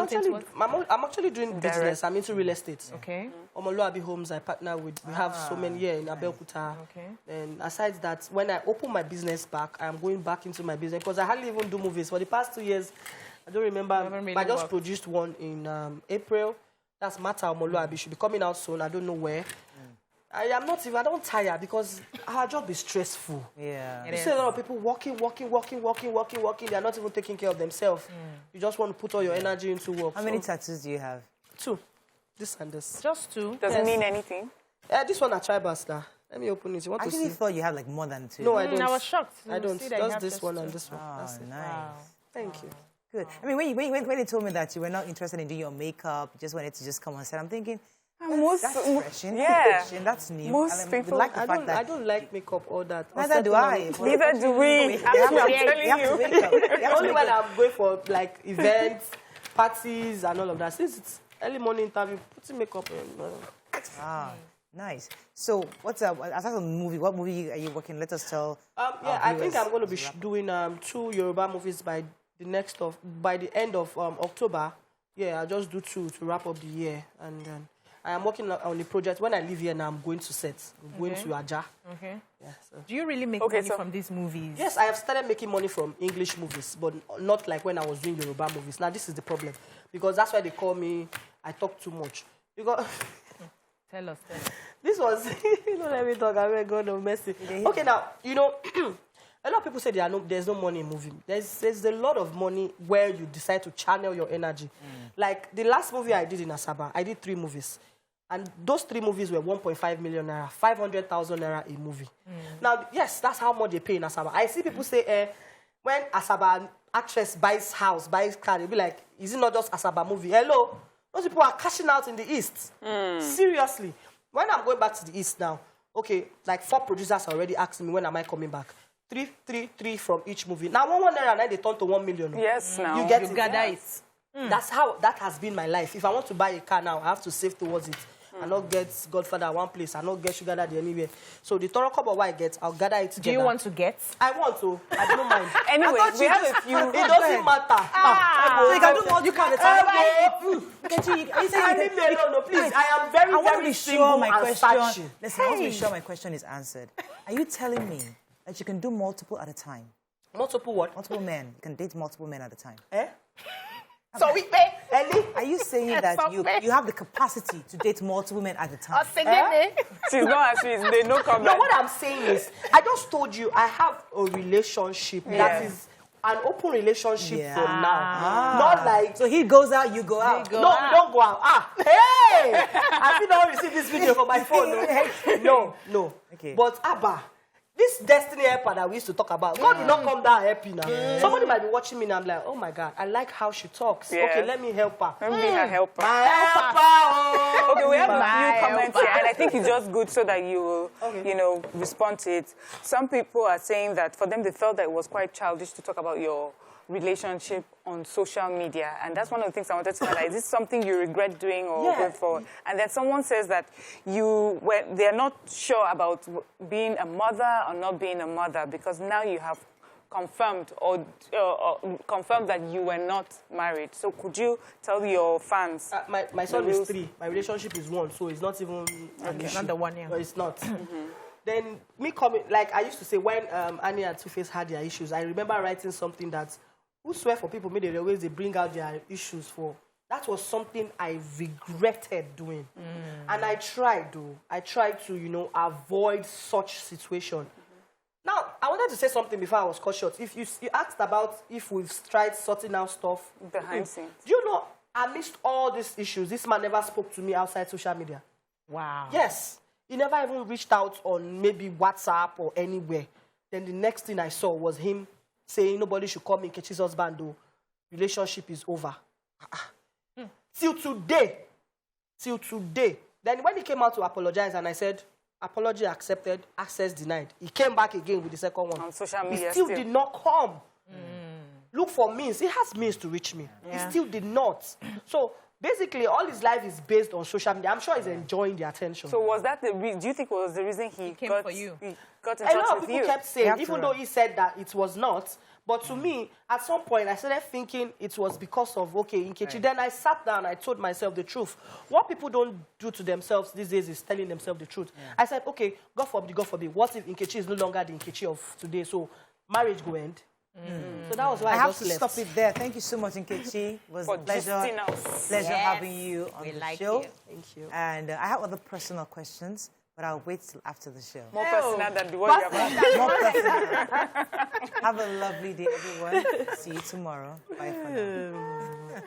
actually doing business. I'm into real estate. Okay. Omoluabi Homes, I partner with. We have so many here in Abeokuta. Okay. And aside that, when I open my business back, I'm going back into my business because I hardly even do movies. For the past 2 years, I don't remember, but I just produced one in April. That's Mata Omoluabi. Should be coming out soon. I don't know where. I don't tire because our job is stressful. Yeah. You see a lot of people working. They are not even taking care of themselves. You just want to put all your energy into work. How many tattoos do you have? 2. This and this. Just 2? Doesn't mean anything? This one are tribal. Let me open it. You want to see? I actually thought you had like more than 2. No, I don't. I was shocked. I don't. Just this one and this one. Oh, That's it. nice. Wow. Thank you. Good. I mean, when you told me that you were not interested in doing your makeup, you just wanted to just come on set, I'm thinking, that's refreshing. Yeah. That's new. Most people, like the fact that I don't like makeup all that. Neither do I. Neither do we. Only when I'm going for like events, parties, and all of that. Since it's early morning interview, putting makeup on. Ah, nice. So, aside from the movie, what movie are you working? Let us tell. I think I'm going to be doing 2 Yoruba movies by the end of October. Yeah, I'll just do 2 to wrap up the year, and I am working on a project. When I leave here now, I'm going to set. I'm going to Aja. Okay. Yeah, so. Do you really make money from these movies? Yes, I have started making money from English movies, but not like when I was doing Yoruba movies. Now, this is the problem. Because that's why they call me, I talk too much. Because Tell us. This was, let me talk. I'm going to mess it. Okay, now, a lot of people say there's no money in movie. There's a lot of money where you decide to channel your energy. Like the last movie I did in Asaba, I did 3 movies. And those 3 movies were 1.5 million naira, 500,000 naira a movie. Now, yes, that's how much they pay in Asaba. I see people say, when Asaba actress buys house, buys car, they'll be like, is it not just Asaba movie? Hello? Those people are cashing out in the East. Seriously. When I'm going back to the East now, okay, like 4 producers are already asking me when am I coming back. 3 from each movie. Now, 1 naira, now they turn to 1 million. Yes, now. You get it. That's how that has been my life. If I want to buy a car now, I have to save towards it. I not get Godfather at one place. I not get Sugar Daddy anywhere. So the thorough cup of what I get, I'll gather it together. Do you want to get? I want to. I don't mind. Anyway, we have a few. It doesn't matter. So you can do multiple at a time. Leave me alone, no, please. I am very, I want to very be single sure my and question. searching. Listen, I want to be sure my question is answered. Are you telling me that you can do multiple at a time? Multiple what? Multiple men. You can date multiple men at a time. Eh? So we pay. Ellie? Are you saying that you have the capacity to date multiple men at a time? She's not asking. They no comment. No, what I'm saying is, I just told you I have a relationship that is an open relationship for now. Not like... So he goes out, you go out. No, we don't go out. Hey! I still don't receive this video from my phone. No. Okay. But Abba, this destiny helper that we used to talk about, God will not come down happy now. Somebody might be watching me and I'm like, oh my God, I like how she talks. Yeah. Okay, let me help her. Let me be her helper. My helper! Okay, we have a few comments here, and I think it's just good so that you will, respond to it. Some people are saying that for them, they felt that it was quite childish to talk about your relationship on social media, and that's one of the things I wanted to find out. Is this something you regret doing or going forward? And then someone says that they're not sure about being a mother or not being a mother because now you have confirmed or confirmed that you were not married. So could you tell your fans? My son is 3. My relationship is 1, so it's not even... It's not the 1 year. No, it's not. Then me coming, like I used to say when Annie and Two-Face had their issues, I remember writing something that, who swear for people, maybe they bring out their issues for. That was something I regretted doing. And I tried to, avoid such situation. Now, I wanted to say something before I was cut short. If you asked about if we've tried sorting out stuff. Behind scenes. Do you know, amidst all these issues, this man never spoke to me outside social media. Wow. Yes. He never even reached out on maybe WhatsApp or anywhere. Then the next thing I saw was him saying nobody should call me Nkechi's husband, though. Relationship is over. Till today. Then when he came out to apologize and I said, apology accepted, access denied. He came back again with the second one. On social media He still did not come. Look for means. He has means to reach me. Yeah. He still did not. So basically, all his life is based on social media. I'm sure he's enjoying the attention. So was that the reason? Do you think it was the reason he came got for you? He got in A touch lot of with people you? kept saying, even though he said that it was not, but to me, at some point, I started thinking it was because of, okay, Nkechi. Right. Then I sat down, I told myself the truth. What people don't do to themselves these days is telling themselves the truth. Yeah. I said, okay, God forbid, what if Nkechi is no longer the Nkechi of today? So marriage go end. So that was why I have just to left. stop it there. Thank you so much, Nkechi. It was a pleasure having you on the show. Thank you. And I have other personal questions, but I'll wait till after the show. More personal than the one you have. More personal. Have a lovely day, everyone. See you tomorrow. Bye for now.